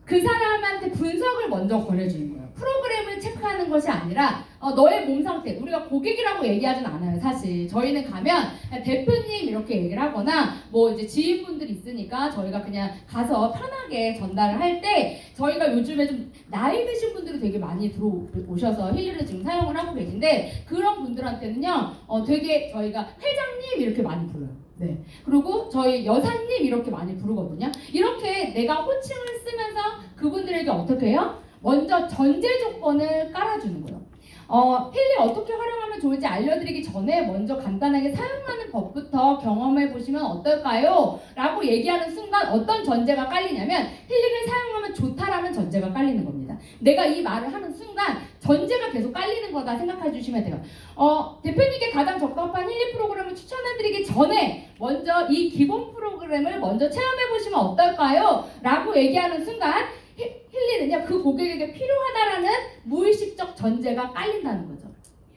그 사람한테 분석을 먼저 권해주는 거예요. 프로그램을 체크하는 것이 아니라 너의 몸 상태, 우리가 고객이라고 얘기하진 않아요. 사실 저희는 가면 대표님 이렇게 얘기를 하거나 뭐 이제 지인분들 있으니까 저희가 그냥 가서 편하게 전달을 할 때 저희가 요즘에 좀 나이 드신 분들이 되게 많이 들어오셔서 힐리를 지금 사용을 하고 계신데 그런 분들한테는요 되게 저희가 회장님 이렇게 많이 불러요. 네. 그리고 저희 여사님 이렇게 많이 부르거든요. 이렇게 내가 호칭을 쓰면서 그분들에게 어떻게 해요? 먼저 전제 조건을 깔아주는 거예요. 힐리 어떻게 활용하면 좋을지 알려드리기 전에 먼저 간단하게 사용하는 법부터 경험해 보시면 어떨까요? 라고 얘기하는 순간 어떤 전제가 깔리냐면 힐리를 사용하면 좋다라는 전제가 깔리는 겁니다. 내가 이 말을 하는 순간 전제가 계속 깔리는 거다 생각해 주시면 돼요. 대표님께 가장 적합한 힐리 프로그램을 추천해드리기 전에 먼저 이 기본 프로그램을 먼저 체험해 보시면 어떨까요? 라고 얘기하는 순간 힐리는요 그 고객에게 필요하다라는 무의식적 전제가 깔린다는 거죠.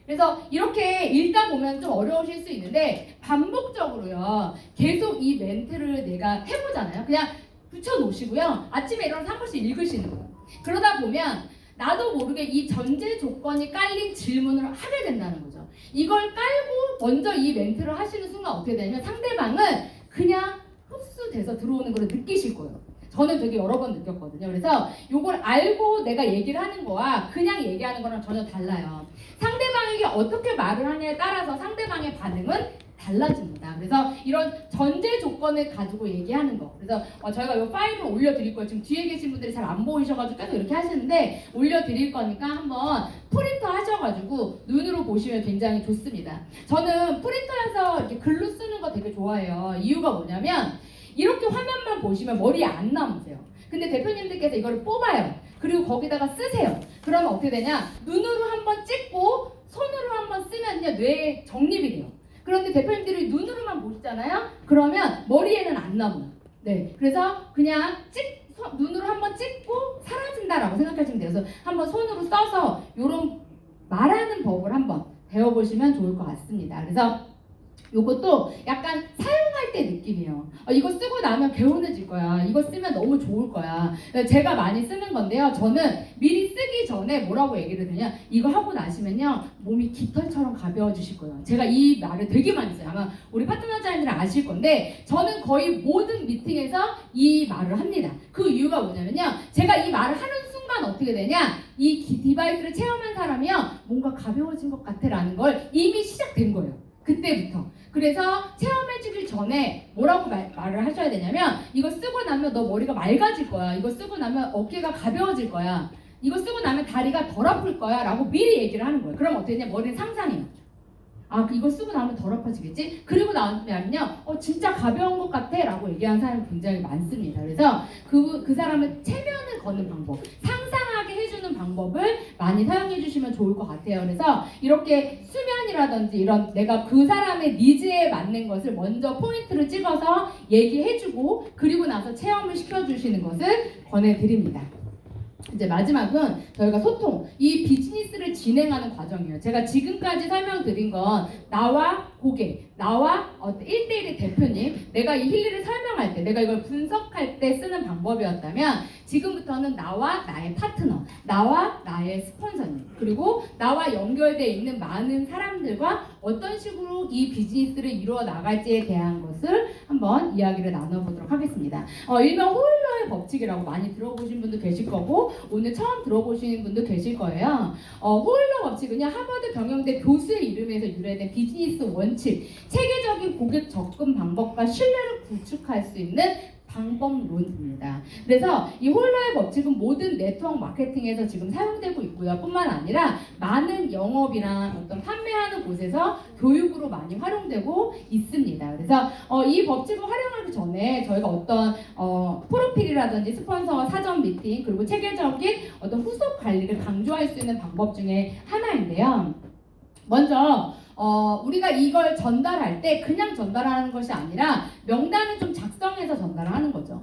그래서 이렇게 읽다 보면 좀 어려우실 수 있는데 반복적으로요 계속 이 멘트를 내가 해보잖아요. 그냥 붙여놓으시고요 아침에 일어나서 한 번씩 읽으시는 거예요. 그러다 보면 나도 모르게 이 전제 조건이 깔린 질문을 하게 된다는 거죠. 이걸 깔고 먼저 이 멘트를 하시는 순간 어떻게 되냐면 상대방은 그냥 흡수돼서 들어오는 걸 느끼실 거예요. 저는 되게 여러 번 느꼈거든요. 그래서 이걸 알고 내가 얘기를 하는 거와 그냥 얘기하는 거랑 전혀 달라요. 상대방에게 어떻게 말을 하냐에 따라서 상대방의 반응은 달라집니다. 그래서 이런 전제 조건을 가지고 얘기하는 거. 그래서 저희가 이 파일을 올려드릴 거예요. 지금 뒤에 계신 분들이 잘 안 보이셔가지고 계속 이렇게 하시는데 올려드릴 거니까 한번 프린터 하셔가지고 눈으로 보시면 굉장히 좋습니다. 저는 프린터에서 이렇게 글로 쓰는 거 되게 좋아해요. 이유가 뭐냐면 이렇게 화면만 보시면 머리에 안 남으세요. 근데 대표님들께서 이거를 뽑아요. 그리고 거기다가 쓰세요. 그러면 어떻게 되냐? 눈으로 한번 찍고 손으로 한번 쓰면 하면요 뇌에 정립이 돼요. 그런데 대표님들이 눈으로만 보시잖아요. 그러면 머리에는 안 남아요. 네, 그래서 그냥 눈으로 한번 찍고 사라진다라고 생각하시면 돼요. 그래서 한번 손으로 써서 이런 말하는 법을 한번 배워보시면 좋을 것 같습니다. 그래서 요것도 약간 사용할 때 느낌이에요. 이거 쓰고 나면 개운해질 거야. 이거 쓰면 너무 좋을 거야. 제가 많이 쓰는 건데요. 저는 미리 쓰기 전에 뭐라고 얘기를 드냐. 이거 하고 나시면요. 몸이 깃털처럼 가벼워지실 거예요. 제가 이 말을 되게 많이 써요. 아마 우리 파트너자님들은 아실 건데 저는 거의 모든 미팅에서 이 말을 합니다. 그 이유가 뭐냐면요. 제가 이 말을 하는 순간 어떻게 되냐. 이 디바이스를 체험한 사람이요. 뭔가 가벼워진 것 같아 라는 걸 이미 시작된 거예요. 그때부터. 그래서 체험해주기 전에 뭐라고 말을 하셔야 되냐면 이거 쓰고 나면 너 머리가 맑아질 거야. 이거 쓰고 나면 어깨가 가벼워질 거야. 이거 쓰고 나면 다리가 덜 아플 거야 라고 미리 얘기를 하는 거예요. 그럼 어떻게 되냐 머리는 상상해요. 아 이거 쓰고 나면 덜 아파지겠지? 그리고 나면요 진짜 가벼운 것 같아 라고 얘기하는 사람이 굉장히 많습니다. 그래서 그 사람을 체면을 거는 방법 상상하게 해주는 방법을 많이 사용해 주시면 좋을 것 같아요. 그래서 이렇게 수면이라든지 이런 내가 그 사람의 니즈에 맞는 것을 먼저 포인트를 찍어서 얘기해주고 그리고 나서 체험을 시켜주시는 것을 권해드립니다. 이제 마지막은 저희가 소통, 이 비즈니스를 진행하는 과정이에요. 제가 지금까지 설명드린 건 나와 고객, 나와 1대1의 대표님, 내가 이 힐리를 설명할 때, 내가 이걸 분석할 때 쓰는 방법이었다면 지금부터는 나와 나의 파트너, 나와 나의 스폰서님, 그리고 나와 연결되어 있는 많은 사람들과 어떤 식으로 이 비즈니스를 이루어 나갈지에 대한 것을 한번 이야기를 나눠보도록 하겠습니다. 일명 호일러의 법칙이라고 많이 들어보신 분도 계실 거고 오늘 처음 들어보시는 분도 계실 거예요. 호일러 법칙은요 하버드 경영대 교수의 이름에서 유래된 비즈니스 원칙, 체계적인 고객 접근 방법과 신뢰를 구축할 수 있는 방법론입니다. 그래서 이 홀러의 법칙은 모든 네트워크 마케팅에서 지금 사용되고 있고요. 뿐만 아니라 많은 영업이나 어떤 판매하는 곳에서 교육으로 많이 활용되고 있습니다. 그래서 이 법칙을 활용하기 전에 저희가 어떤 프로필이라든지 스폰서와 사전 미팅 그리고 체계적인 어떤 후속 관리를 강조할 수 있는 방법 중에 하나인데요. 먼저 우리가 이걸 전달할 때 그냥 전달하는 것이 아니라 명단을 좀 작성해서 전달을 하는 거죠.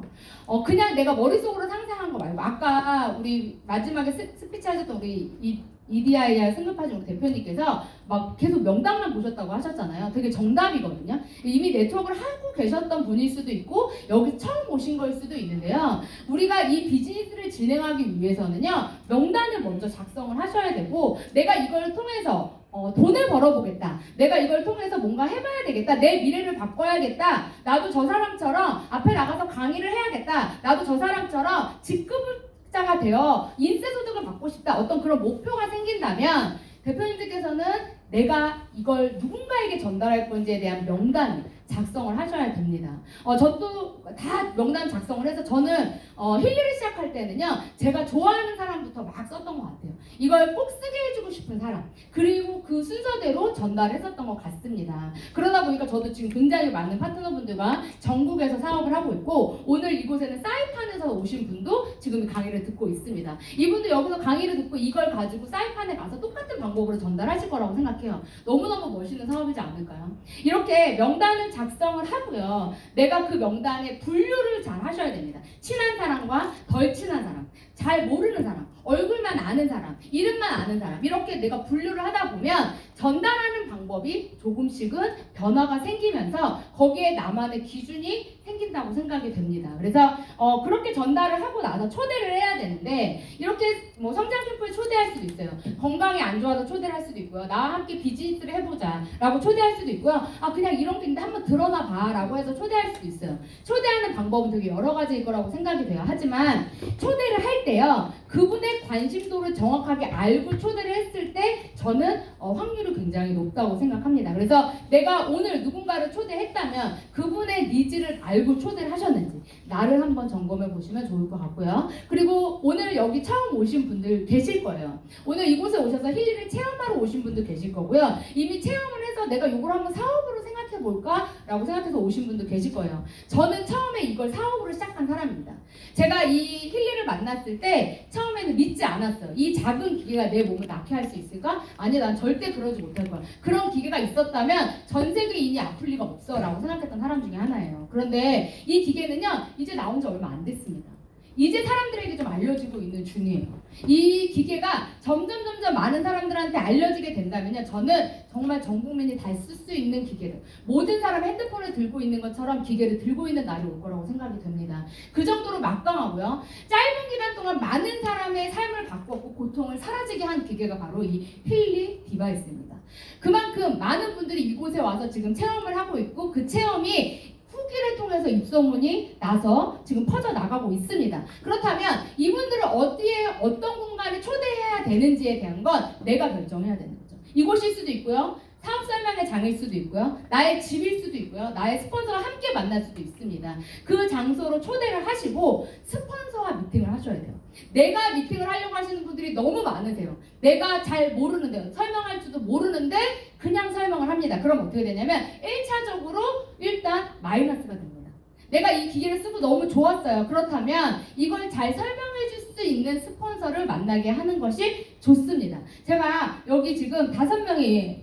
그냥 내가 머릿속으로 상상한 거 말고 아까 우리 마지막에 스피치 하셨던 우리 EDIR 승급하신 대표님께서 막 계속 명단만 보셨다고 하셨잖아요. 되게 정답이거든요. 이미 네트워크를 하고 계셨던 분일 수도 있고 여기 처음 오신 거일 수도 있는데요. 우리가 이 비즈니스를 진행하기 위해서는요. 명단을 먼저 작성을 하셔야 되고 내가 이걸 통해서 돈을 벌어보겠다. 내가 이걸 통해서 뭔가 해봐야 되겠다. 내 미래를 바꿔야겠다. 나도 저 사람처럼 앞에 나가서 강의를 해야겠다. 나도 저 사람처럼 직급자가 되어 인세소득을 받고 싶다. 어떤 그런 목표가 생긴다면 대표님들께서는 내가 이걸 누군가에게 전달할 건지에 대한 명단을 작성을 하셔야 됩니다. 저도 다 명단 작성을 해서 저는 힐리를 시작할 때는요. 제가 좋아하는 사람부터 막 썼던 것 같아요. 이걸 꼭 쓰게 해주고 싶은 사람 그리고 그 순서대로 전달했었던 것 같습니다. 그러다 보니까 저도 지금 굉장히 많은 파트너분들과 전국에서 사업을 하고 있고 오늘 이곳에는 사이판에서 오신 분도 지금 강의를 듣고 있습니다. 이분도 여기서 강의를 듣고 이걸 가지고 사이판에 가서 똑같은 방법으로 전달하실 거라고 생각해요. 너무너무 멋있는 사업이지 않을까요? 이렇게 명단을 작성을 하고요. 내가 그 명단에 분류를 잘 하셔야 됩니다. 친한 사람과 덜 친한 사람, 잘 모르는 사람, 얼굴만 아는 사람, 이름만 아는 사람 이렇게 내가 분류를 하다 보면 전달하는 방법이 조금씩은 변화가 생기면서 거기에 나만의 기준이 생긴다고 생각이 됩니다. 그래서 그렇게 전달을 하고 나서 초대를 해야 되는데 이렇게 뭐 성장 캠프에 초대할 수도 있어요. 건강이 안 좋아서 초대를 할 수도 있고요. 나와 함께 비즈니스를 해보자 라고 초대할 수도 있고요. 그냥 이런 게 있는데 한번 드러나 봐 라고 해서 초대할 수도 있어요. 초대하는 방법은 되게 여러 가지일 거라고 생각이 돼요. 하지만 초대를 할 때요. 그분의 관심도를 정확하게 알고 초대를 했을 때 저는 확률이 굉장히 높다고 생각합니다. 그래서 내가 오늘 누군가를 초대했다면 그분의 니즈를 알고 초대를 하셨는지 나를 한번 점검해 보시면 좋을 것 같고요. 그리고 오늘 여기 처음 오신 분들 계실 거예요. 오늘 이곳에 오셔서 힐리를 체험하러 오신 분도 계실 거고요. 이미 체험을 해서 해서 내가 이걸 한번 사업으로 생각해 볼까라고 생각해서 오신 분도 계실 거예요. 저는 처음에 이걸 사업으로 시작한 사람입니다. 제가 이 힐리를 만났을 때 처음에는 믿지 않았어요. 이 작은 기계가 내 몸을 낫게 할 수 있을까? 아니, 난 절대 그러지 못할 거야. 그런 기계가 있었다면 전 세계인이 아플 리가 없어라고 생각했던 사람 중에 하나예요. 그런데 이 기계는요, 이제 나온 지 얼마 안 됐습니다. 이제 사람들에게 좀 알려지고 있는 중이에요. 이 기계가 점점 많은 사람들한테 알려지게 된다면요, 저는 정말 전 국민이 다 쓸 수 있는 기계를, 모든 사람이 핸드폰을 들고 있는 것처럼 기계를 들고 있는 날이 올 거라고 생각이 듭니다. 그 정도로 막강하고요. 짧은 기간 동안 많은 사람의 삶을 바꿨고 고통을 사라지게 한 기계가 바로 이 힐리 디바이스입니다. 그만큼 많은 분들이 이곳에 와서 지금 체험을 하고 있고, 그 체험이 후기를 통해서 입소문이 나서 지금 퍼져나가고 있습니다. 그렇다면 이분들을 어디에 어떤 공간에 초대해야 되는지에 대한 건 내가 결정해야 되는 거죠. 이곳일 수도 있고요, 사업 설명회 장일 수도 있고요, 나의 집일 수도 있고요, 나의 스폰서와 함께 만날 수도 있습니다. 그 장소로 초대를 하시고 스폰서와 미팅을 하셔야 돼요. 내가 미팅을 하려고 하시는 분들이 너무 많으세요. 내가 잘 모르는데, 설명할 줄도 모르는데 그냥 설명을 합니다. 그럼 어떻게 되냐면 1차적으로 일단 마이너스가 됩니다. 내가 이 기계를 쓰고 너무 좋았어요. 그렇다면 이걸 잘 설명해 줄 수 있는 스폰서를 만나게 하는 것이 좋습니다. 제가 여기 지금 5명이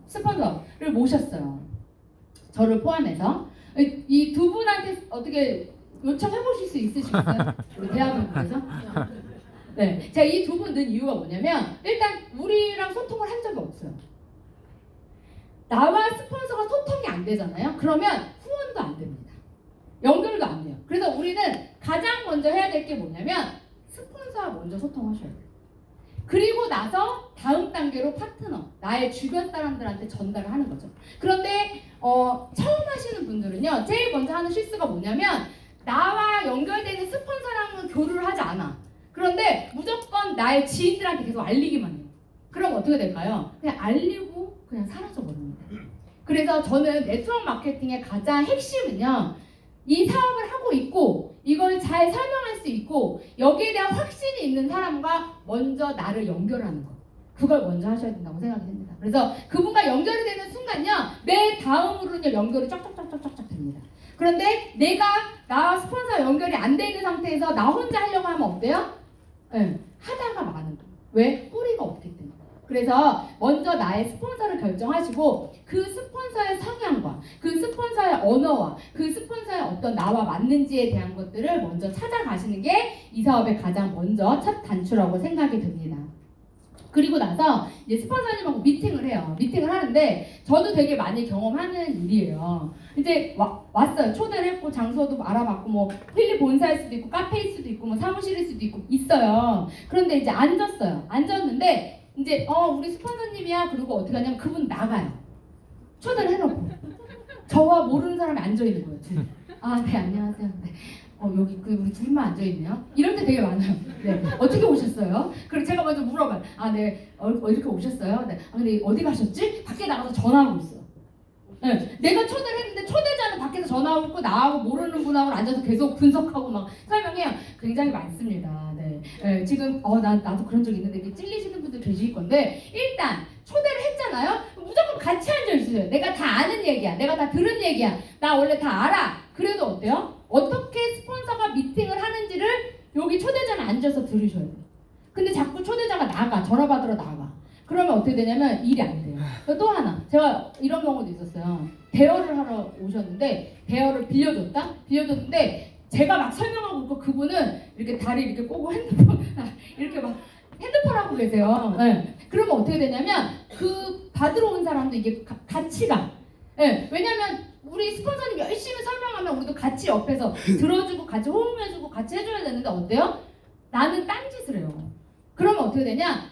스폰서를 모셨어요. 저를 포함해서. 이 두 분한테 어떻게 요청해 보실 수 있으시겠어요? 우리 대한민국에서? 네, 제가 이 두 분 넣은 이유가 뭐냐면, 일단 우리랑 소통을 한 적이 없어요. 나와 스폰서가 소통이 안 되잖아요. 그러면 후원도 안 됩니다. 연결도 안 돼요. 그래서 우리는 가장 먼저 해야 될 게 뭐냐면 스폰서와 먼저 소통하셔야 돼요. 그리고 나서 다음 단계로 파트너, 나의 주변 사람들한테 전달을 하는 거죠. 그런데 처음 하시는 분들은요, 제일 먼저 하는 실수가 뭐냐면 나와 연결되는 스폰서랑은 교류를 하지 않아. 그런데 무조건 나의 지인들한테 계속 알리기만 해요. 그럼 어떻게 될까요? 그냥 알리고 그냥 사라져 버립니다. 그래서 저는 네트워크 마케팅의 가장 핵심은요, 이 사업을 하고 있고 이걸 잘 설명할 수 있고 여기에 대한 확신이 있는 사람과 먼저 나를 연결하는 것, 그걸 먼저 하셔야 된다고 생각이 됩니다. 그래서 그분과 연결이 되는 순간요, 내 다음으로는 연결이 쫙쫙쫙쫙쫙 됩니다. 그런데 내가 나와 스폰서 연결이 안 돼 있는 상태에서 나 혼자 하려고 하면 어때요? 네, 하다가 많은 거예요. 왜? 뿌리가 없기 때문에. 그래서 먼저 나의 스폰서를 결정하시고 그 스폰서의 성향과 그 스폰서의 언어와 그 스폰서의 어떤 나와 맞는지에 대한 것들을 먼저 찾아가시는 게 이 사업의 가장 먼저 첫 단추라고 생각이 듭니다. 그리고 나서 이제 스폰서님하고 미팅을 해요. 미팅을 하는데 저도 되게 많이 경험하는 일이에요. 이제 왔어요. 초대를 했고 장소도 알아봤고 뭐 힐리 본사일 수도 있고 카페일 수도 있고 뭐 사무실일 수도 있고 있어요. 그런데 이제 앉았어요. 앉았는데 이제 우리 스폰서님이야. 그리고 어떻게 하냐면 그분 나가요. 초대를 해놓고 저와 모르는 사람이 앉아있는 거예요. 둘이. 아, 네, 안녕하세요. 네. 여기 우리 둘만 앉아있네요. 이럴 때 되게 많아요. 네, 어떻게 오셨어요? 그리고 제가 먼저 물어봐요. 아, 네, 이렇게 오셨어요? 네. 아, 근데 어디 가셨지? 밖에 나가서 전화하고 있어요. 네, 내가 초대를 했는데 초대자는 밖에서 전화하고 있고 나하고 모르는 분하고 앉아서 계속 분석하고 막 설명해요. 굉장히 많습니다. 네, 네, 지금 나도 그런 적 있는데 이렇게 찔리시는 분들 계실 건데, 일단 초대를 했잖아요. 무조건 같이 앉아 있어요. 내가 다 아는 얘기야. 내가 다 들은 얘기야. 나 원래 다 알아. 그래도 어때요? 어떻게 스폰서가 미팅을 하는지를 여기 초대자는 앉아서 들으셔야 돼요. 근데 자꾸 초대자가 나가. 전화 받으러 나가. 그러면 어떻게 되냐면 일이 안 돼요. 또 하나, 제가 이런 경우도 있었어요. 대여를 하러 오셨는데 대여를 빌려줬는데 제가 막 설명하고 있고 그분은 이렇게 다리 이렇게 꼬고 핸드폰 이렇게 막 핸드폰 하고 계세요. 네. 그러면 어떻게 되냐면 그 받으러 온 사람도 이게 같이 가. 네. 왜냐면 우리 스폰서님 열심히 설명하면 우리도 같이 옆에서 들어주고 같이 호응해주고 같이 해줘야 되는데 어때요? 나는 딴짓을 해요. 그러면 어떻게 되냐?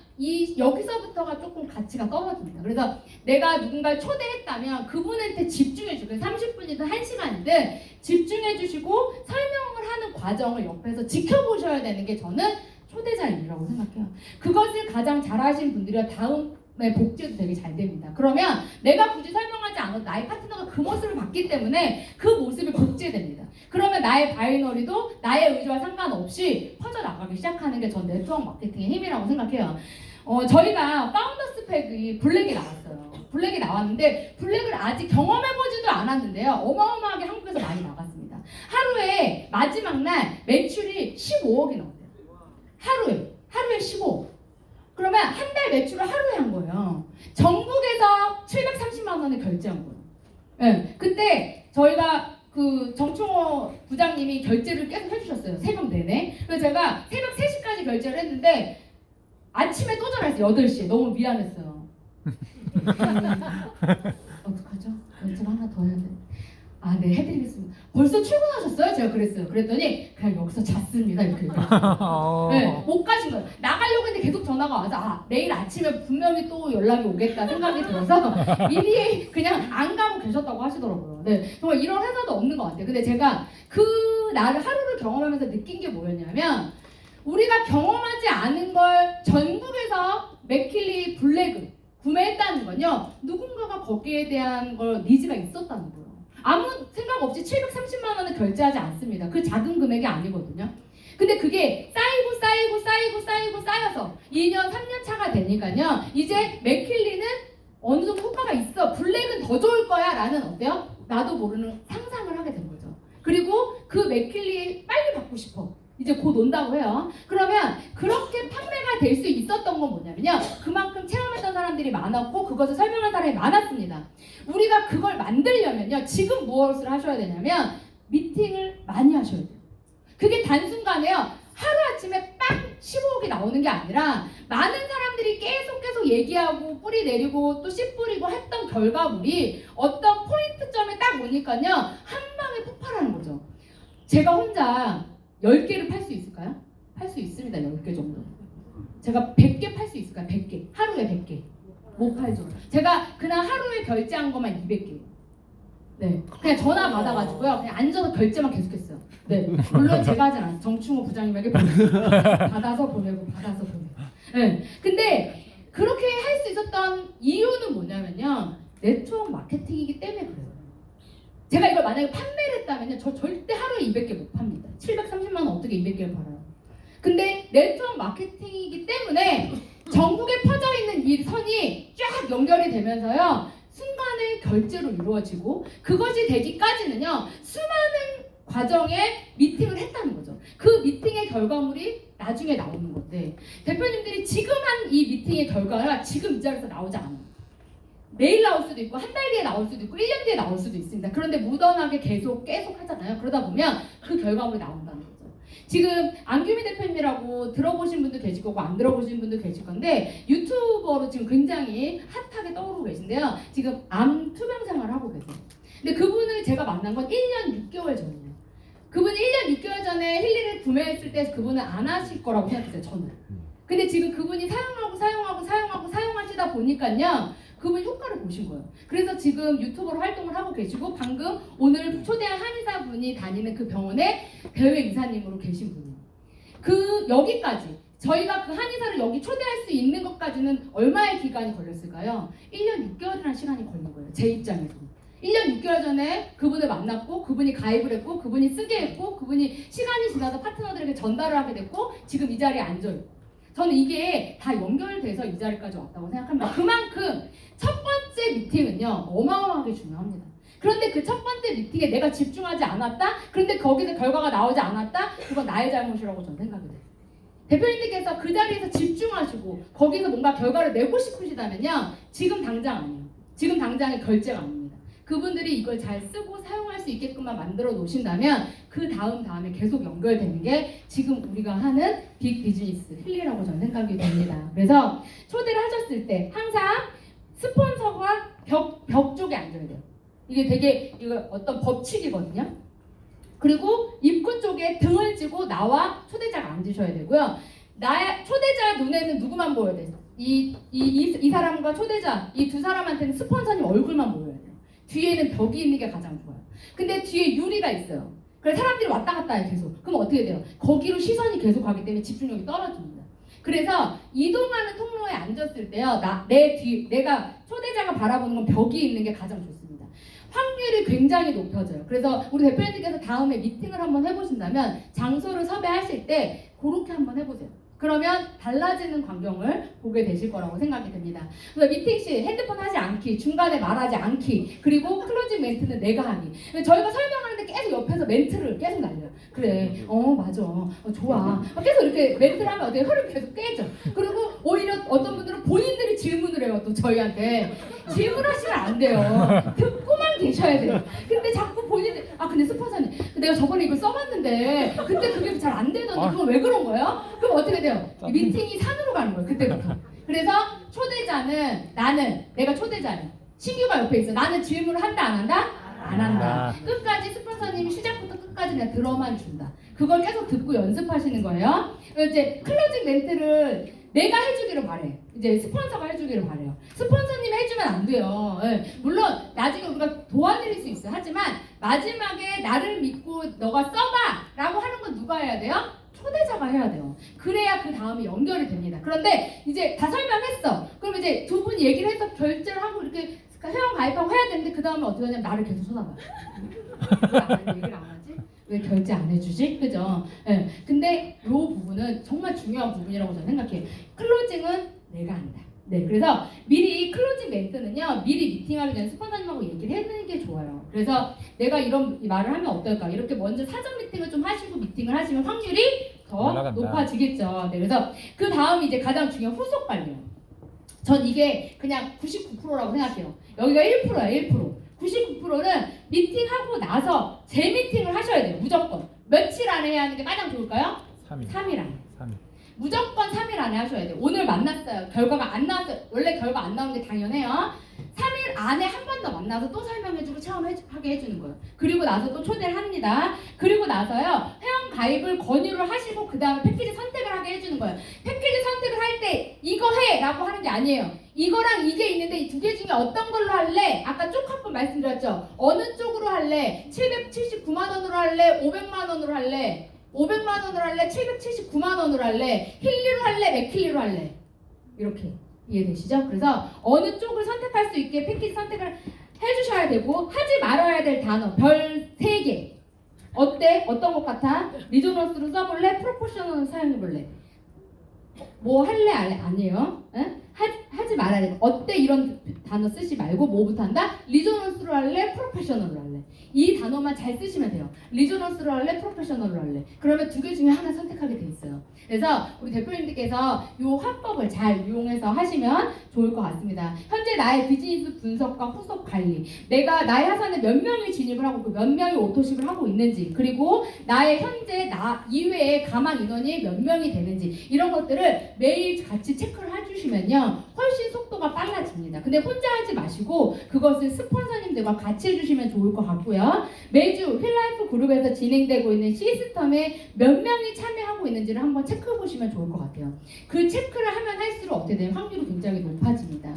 여기서부터가 조금 가치가 떨어집니다. 그래서 내가 누군가를 초대했다면 그분한테 집중해주고 30분이든 1시간이든 집중해주시고 설명을 하는 과정을 옆에서 지켜보셔야 되는 게 저는 초대자 일이라고 생각해요. 그것을 가장 잘하신 분들이 다음에 복제도 되게 잘 됩니다. 그러면 내가 굳이 설명하지 않아도 나의 파트너가 그 모습을 봤기 때문에 그 모습이 복제됩니다. 그러면 나의 바이너리도 나의 의지와 상관없이 퍼져나가기 시작하는 게 전 네트워크 마케팅의 힘이라고 생각해요. 저희가 파운더스 팩이 블랙이 나왔어요. 블랙이 나왔는데 블랙을 아직 경험해보지도 않았는데요. 어마어마하게 한국에서 많이 나갔습니다. 하루에 마지막 날 매출이 15억이 나왔대요. 하루에 15억. 그러면 한 달 매출을 하루에 한 거예요. 전국에서 730만 원을 결제한 거예요. 네, 그때 저희가 그 정충호 부장님이 결제를 계속 해주셨어요. 새벽 내내. 그래서 제가 새벽 3시까지 결제를 했는데 아침에 또 전화했어요. 8시에. 너무 미안했어요. 어떡하죠? 결제를 하나 더 해야 돼. 아, 네, 해드리겠습니다. 벌써 출근하셨어요? 제가 그랬어요. 그랬더니 그냥 여기서 잤습니다. 이렇게 얘기했어요. 네, 못 가신 거예요. 나가려고 했는데 계속 전화가 와서 아, 내일 아침에 분명히 또 연락이 오겠다 생각이 들어서 미리 그냥 안 가고 계셨다고 하시더라고요. 네, 정말 이런 회사도 없는 것 같아요. 근데 제가 그 날을 하루를 경험하면서 느낀 게 뭐였냐면 우리가 경험하지 않은 걸 전국에서 맥킬리 블랙을 구매했다는 건요. 누군가가 거기에 대한 걸 니즈가 있었다는 거예요. 아무 생각 없이 730만 원을 결제하지 않습니다. 그 작은 금액이 아니거든요. 근데 그게 쌓여서 2년, 3년 차가 되니까요. 이제 맥킬리는 어느 정도 효과가 있어. 블랙은 더 좋을 거야. 라는 어때요? 나도 모르는 상상을 하게 된 거죠. 그리고 그 맥킬리 빨리 받고 싶어. 이제 곧 온다고 해요. 그러면 그렇게 판매가 될 수 있었던 건 뭐냐면요. 그만큼 체험했던 사람들이 많았고 그것을 설명한 사람이 많았습니다. 우리가 그걸 만들려면요. 지금 무엇을 하셔야 되냐면 미팅을 많이 하셔야 돼요. 그게 단순간에요. 하루아침에 빵 15억이 나오는 게 아니라 많은 사람들이 계속 얘기하고 뿌리 내리고 또 씨 뿌리고 했던 결과물이 어떤 포인트점에 딱 오니까요. 한 방에 폭발하는 거죠. 제가 혼자 10개를 팔 수 있을까요? 팔 수 있습니다. 10개 정도. 제가 100개 팔 수 있을까요? 100개. 하루에 100개. 못 팔죠. 제가 그날 하루에 결제한 것만 200개예요. 네. 그냥 전화 받아가지고요. 그냥 앉아서 결제만 계속했어요. 네. 물론 제가 하진 않아요. 정충호 부장님에게 받아서 보내고. 네. 근데 그렇게 할 수 있었던 이유는 뭐냐면요. 네트워크 마케팅이기 때문에 그래요. 제가 이걸 만약에 판매를 했다면요. 저 절대 하루에 200개 못 팝니다. 730만 원 어떻게 200개를 팔아요. 근데 네트워크 마케팅이기 때문에 전국에 퍼져 있는 이 선이 쫙 연결이 되면서요. 순간에 결제로 이루어지고 그것이 되기까지는요. 수많은 과정에 미팅을 했다는 거죠. 그 미팅의 결과물이 나중에 나오는 건데 대표님들이 지금 한 이 미팅의 결과가 지금 이 자리에서 나오지 않아요. 내일 나올 수도 있고 한 달 뒤에 나올 수도 있고 1년 뒤에 나올 수도 있습니다. 그런데 무던하게 계속 하잖아요. 그러다 보면 그 결과물이 나온다는 거죠. 지금 안규미 대표님이라고 들어보신 분도 계실 거고 안 들어보신 분도 계실 건데 유튜버로 지금 굉장히 핫하게 떠오르고 계신데요. 지금 암 투병 생활을 하고 계세요. 근데 그분을 제가 만난 건 1년 6개월 전이에요. 그분이 1년 6개월 전에 힐리를 구매했을 때 그분은 안 하실 거라고 생각했어요. 저는. 근데 지금 그분이 사용하시다 보니까요. 그분 효과를 보신 거예요. 그래서 지금 유튜버로 활동을 하고 계시고 방금 오늘 초대한 한의사분이 다니는 그 병원의 대외 이사님으로 계신 분이에요. 여기까지 저희가 그 한의사를 여기 초대할 수 있는 것까지는 얼마의 기간이 걸렸을까요? 1년 6개월이라는 시간이 걸린 거예요. 제 입장에서. 1년 6개월 전에 그분을 만났고 그분이 가입을 했고 그분이 쓰게 했고 그분이 시간이 지나서 파트너들에게 전달을 하게 됐고 지금 이 자리에 앉아있고 저는 이게 다 연결돼서 이 자리까지 왔다고 생각합니다. 그만큼 첫 번째 미팅은요 어마어마하게 중요합니다. 그런데 그 첫 번째 미팅에 내가 집중하지 않았다? 그런데 거기서 결과가 나오지 않았다? 그건 나의 잘못이라고 저는 생각이 돼요. 대표님들께서 그 자리에서 집중하시고 거기서 뭔가 결과를 내고 싶으시다면요 지금 당장 아니에요. 지금 당장의 결제가 아닙니다. 그분들이 이걸 잘 쓰고 사용할 수 있게끔만 만들어 놓으신다면 그 다음에 계속 연결되는 게 지금 우리가 하는 빅 비즈니스 힐리라고 저는 생각이 됩니다. 그래서 초대를 하셨을 때 항상 스폰서가 벽 쪽에 앉아야 돼요. 이게 되게 이거 어떤 법칙이거든요. 그리고 입구 쪽에 등을 쥐고 나와 초대자가 앉으셔야 되고요. 초대자 눈에는 누구만 보여야 돼요? 이 사람과 초대자 이 두 사람한테는 스폰서님 얼굴만 보여야 돼요. 뒤에는 벽이 있는 게 가장 좋아요. 근데 뒤에 유리가 있어요. 그래서 사람들이 왔다 갔다 해요 계속. 그럼 어떻게 돼요? 거기로 시선이 계속 가기 때문에 집중력이 떨어집니다. 그래서 이동하는 통로에 앉았을 때요. 내가 초대자가 바라보는 건 벽이 있는 게 가장 좋습니다. 확률이 굉장히 높아져요. 그래서 우리 대표님께서 다음에 미팅을 한번 해보신다면 장소를 섭외하실 때 그렇게 한번 해보세요. 그러면 달라지는 광경을 보게 되실 거라고 생각이 됩니다. 그래서 미팅 시 핸드폰 하지 않기, 중간에 말하지 않기, 그리고 클로징 멘트는 내가 하기. 저희가 설명하는데 계속 옆에서 멘트를 계속 날려요. 그래, 맞아, 좋아. 계속 이렇게 멘트를 하면 어떻게 흐름이 계속 깨져. 그리고 오히려 어떤 분들은 본인들이 질문을 해요. 또 저희한테 질문하시면 안 돼요. 듣고만 계셔야 돼요. 근데 자꾸 본인들 근데 스폰서님 내가 저번에 이걸 써봤는데 그때 그게 잘 안 되던데 그건 왜 그런 거예요? 그럼 어떻게 돼요? 이 미팅이 산으로 가는 거예요. 그때부터. 그래서 초대자는 나는, 내가 초대자예요. 신규가 옆에 있어. 나는 질문을 한다 안 한다? 안 한다. 끝까지 스폰서님이 시작부터 끝까지 그냥 들어만 준다. 그걸 계속 듣고 연습하시는 거예요. 이제 클로징 멘트를 내가 해주기를 바래. 이제 스폰서가 해주기를 바래요. 스폰서님이 해주면 안 돼요. 물론 나중에 우리가 도와드릴 수 있어요. 하지만 마지막에 나를 믿고 너가 써봐 라고 하는 건 누가 해야 돼요? 초대자가 해야 돼요. 그래야 그 다음에 연결이 됩니다. 그런데 이제 다 설명했어. 그럼 이제 두 분이 얘기를 해서 결제를 하고 이렇게 회원 가입하고 해야 되는데 그 다음에 어떻게 하냐면 나를 계속 쳐다봐요. 왜 얘기를 안 하지? 왜 결제 안 해주지? 그죠? 근데 이 부분은 정말 중요한 부분이라고 저는 생각해요. 클로징은 내가 한다. 네, 그래서 미리 클로징 멘트는요, 미리 미팅하기 전에 스폰서님하고 얘기를 해주는 게 좋아요. 그래서 내가 이런 말을 하면 어떨까? 이렇게 먼저 사전 미팅을 좀 하시고 미팅을 하시면 확률이 더 올라간다. 높아지겠죠. 네, 그래서 그 다음 이제 가장 중요한 후속 관리요. 전 이게 그냥 99%라고 생각해요. 여기가 1%야, 1%. 99%는 미팅하고 나서 재미팅을 하셔야 돼요. 무조건. 며칠 안에 해야 하는 게 가장 좋을까요? 3일. 3일 안에. 3일. 무조건 3일 안에 하셔야 돼요. 오늘 만났어요. 결과가 안 나왔어요. 원래 결과 안 나오는 게 당연해요. 3일 안에 한 번 더 만나서 또 설명해주고 체험하게 해주는 거예요. 그리고 나서 또 초대를 합니다. 그리고 나서요. 회원 가입을 권유를 하시고 그 다음에 패키지 선택을 하게 해주는 거예요. 패키지 선택을 할 때 이거 해! 라고 하는 게 아니에요. 이거랑 이게 있는데 이 두 개 중에 어떤 걸로 할래? 아까 쭉 한 번 말씀드렸죠. 어느 쪽으로 할래? 779만 원으로 할래? 500만 원으로 할래? 500만 원으로 할래? 779만 원으로 할래? 힐리로 할래? 맥힐리로 할래? 이렇게 이해되시죠? 그래서 어느 쪽을 선택할 수 있게 패키지 선택을 해주셔야 되고 하지 말아야 될 단어 별 3개. 어때? 어떤 것 같아? 리조너스로 써볼래? 프로포셔널로 사용해볼래? 뭐 할래? 아니에요. 하지 말아야 돼. 어때? 이런 단어 쓰지 말고 뭐부터 한다? 리조너스로 할래? 프로페셔널로 할래? 이 단어만 잘 쓰시면 돼요. 리조너스로 할래? 프로페셔널로 할래? 그러면 두 개 중에 하나 선택하게 돼 있어요. 그래서 우리 대표님들께서 이 화법을 잘 이용해서 하시면 좋을 것 같습니다. 현재 나의 비즈니스 분석과 후속 관리, 내가 나의 하산에 몇 명이 진입을 하고 그 몇 명이 오토십을 하고 있는지, 그리고 나의 현재 나 이외에 가망 인원이 몇 명이 되는지 이런 것들을 매일 같이 체크를 해주시면요 훨씬 속도가 빨라집니다. 근데 혼자 하지 마시고 그것을 스폰서님들과 같이 해주시면 좋을 것 같고요. 매주 힐라이프 그룹에서 진행되고 있는 시스템에 몇 명이 참여하고 있는지를 한번 체크해 보시면 좋을 것 같아요. 그 체크를 하면 할수록 어떻게 되면 확률이 굉장히 높아집니다.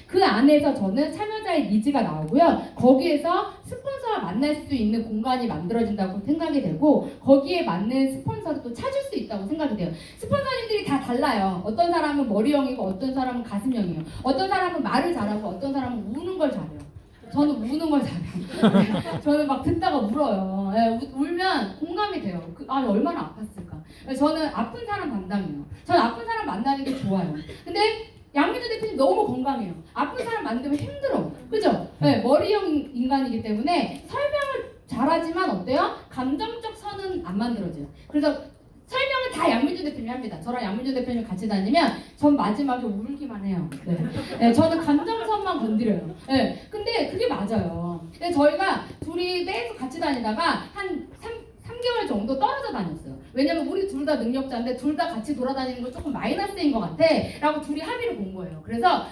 그 안에서 저는 참여자의 니즈가 나오고요. 거기에서 스폰서와 만날 수 있는 공간이 만들어진다고 생각이 되고 거기에 맞는 스폰서를 또 찾을 수 있다고 생각이 돼요. 스폰서님들이 다 달라요. 어떤 사람은 머리형이고 어떤 사람은 가슴형이에요. 어떤 사람은 말을 잘하고 어떤 사람은 우는 걸 잘해요. 저는 우는 걸 잘해요. 저는 막 듣다가 울어요. 울면 공감이 돼요. 얼마나 아팠을까. 저는 아픈 사람 담당이에요. 저는 아픈 사람 만나는 게 좋아요. 근데 양민주 대표님 너무 건강해요. 아픈 사람 만나면 힘들어. 그죠? 머리형 인간이기 때문에 설명을 잘하지만 어때요? 감정적 선은 안 만들어져요. 그래서 설명은 다 양민주 대표님이 합니다. 저랑 양민주 대표님 같이 다니면 전 마지막에 울기만 해요. 저는 감정선만 건드려요. 근데 그게 맞아요. 근데 저희가 둘이 계속 같이 다니다가 한 3개월 정도 떨어져 다녔어요. 왜냐면 우리 둘 다 능력자인데 둘 다 같이 돌아다니는 거 조금 마이너스인 것 같아 라고 둘이 합의를 본 거예요. 그래서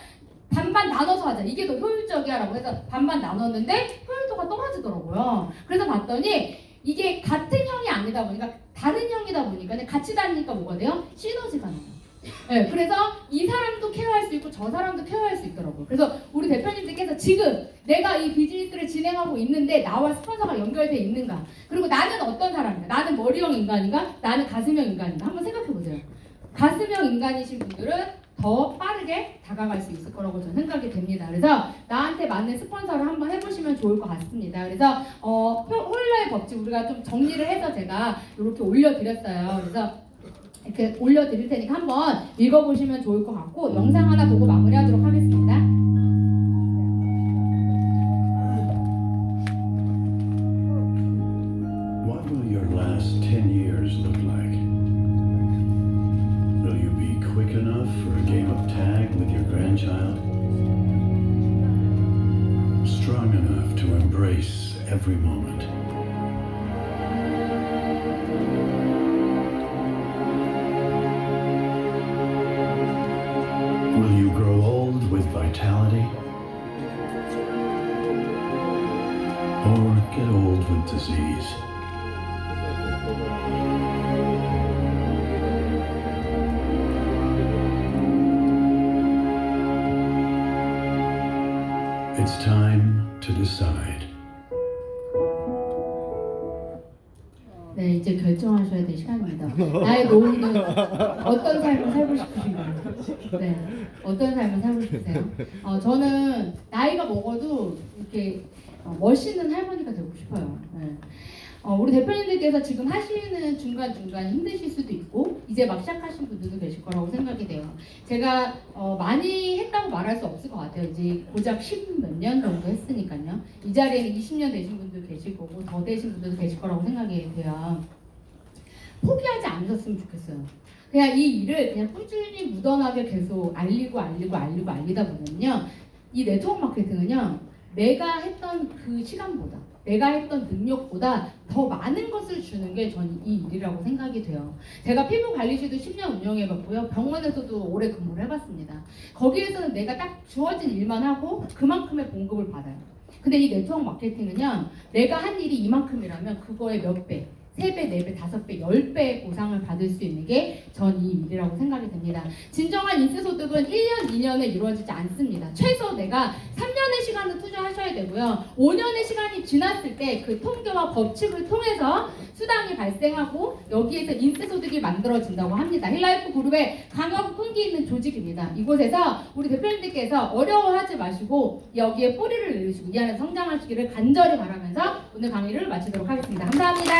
반반 나눠서 하자. 이게 더 효율적이야 라고 해서 반반 나눴는데 효율도가 떨어지더라고요. 그래서 봤더니 이게 같은 형이 아니다 보니까 다른 형이다 보니까 같이 다니니까 뭐가 돼요? 시너지가 나요. 그래서 이 사람도 케어할 수 있고 저 사람도 케어할 수 있더라고요. 그래서 우리 대표님들께서 지금 내가 이 비즈니스를 진행하고 있는데 나와 스폰서가 연결돼 있는가? 그리고 나는 어떤 사람인가? 나는 머리형 인간인가? 나는 가슴형 인간인가? 한번 생각해 보세요. 가슴형 인간이신 분들은 더 빠르게 다가갈 수 있을 거라고 저는 생각이 됩니다. 그래서 나한테 맞는 스폰서를 한번 해보시면 좋을 것 같습니다. 그래서 홀러의 법칙 우리가 좀 정리를 해서 제가 이렇게 올려드렸어요. 그래서 이렇게 올려드릴 테니까 한번 읽어보시면 좋을 것 같고 영상 하나 보고 마무리하도록 하겠습니다. What will your last 10 years look like? Will you be quick enough for a game of tag with your grandchild? Strong enough to embrace every moment? Will you grow old with vitality? Or get old with disease? It's time to decide. 네, 이제 결정하셔야 될 시간입니다. 나의 노후는 어떤 삶을 살고 싶으신가요? 네, 어떤 삶을 살고 싶으세요? 저는 나이가 먹어도 이렇게 멋있는 할머니가 되고 싶어요. 네. 우리 대표님들께서 지금 하시는 중간중간 힘드실 수도 있고 이제 막 시작하신 분들도 계실 거라고 생각이 돼요. 제가 많이 했다고 말할 수 없을 것 같아요. 이제 고작 10 몇 년 정도 했으니까요. 이 자리에는 20년 되신 분도 계실 거고 더 되신 분들도 계실 거라고 생각이 돼요. 포기하지 않으셨으면 좋겠어요. 그냥 이 일을 그냥 꾸준히 무던하게 계속 알리다 보면요. 이 네트워크 마케팅은요. 내가 했던 그 시간보다 내가 했던 능력보다 더 많은 것을 주는 게 전 이 일이라고 생각이 돼요. 제가 피부관리실도 10년 운영해봤고요. 병원에서도 오래 근무를 해봤습니다. 거기에서는 내가 딱 주어진 일만 하고 그만큼의 봉급을 받아요. 근데 이 네트워크 마케팅은요. 내가 한 일이 이만큼이라면 그거의 몇 배, 3배, 4배, 5배, 10배의 보상을 받을 수 있는 게 전 이 일이라고 생각이 됩니다. 진정한 인세소득은 1년, 2년에 이루어지지 않습니다. 최소 내가 3년의 시간을 투자하셔야 되고요. 5년의 시간이 지났을 때 그 통계와 법칙을 통해서 수당이 발생하고 여기에서 인세소득이 만들어진다고 합니다. 힐라이프 그룹의 강하고 끈기 있는 조직입니다. 이곳에서 우리 대표님들께서 어려워하지 마시고 여기에 뿌리를 내리시고 이 안에서 성장하시기를 간절히 바라면서 오늘 강의를 마치도록 하겠습니다. 감사합니다.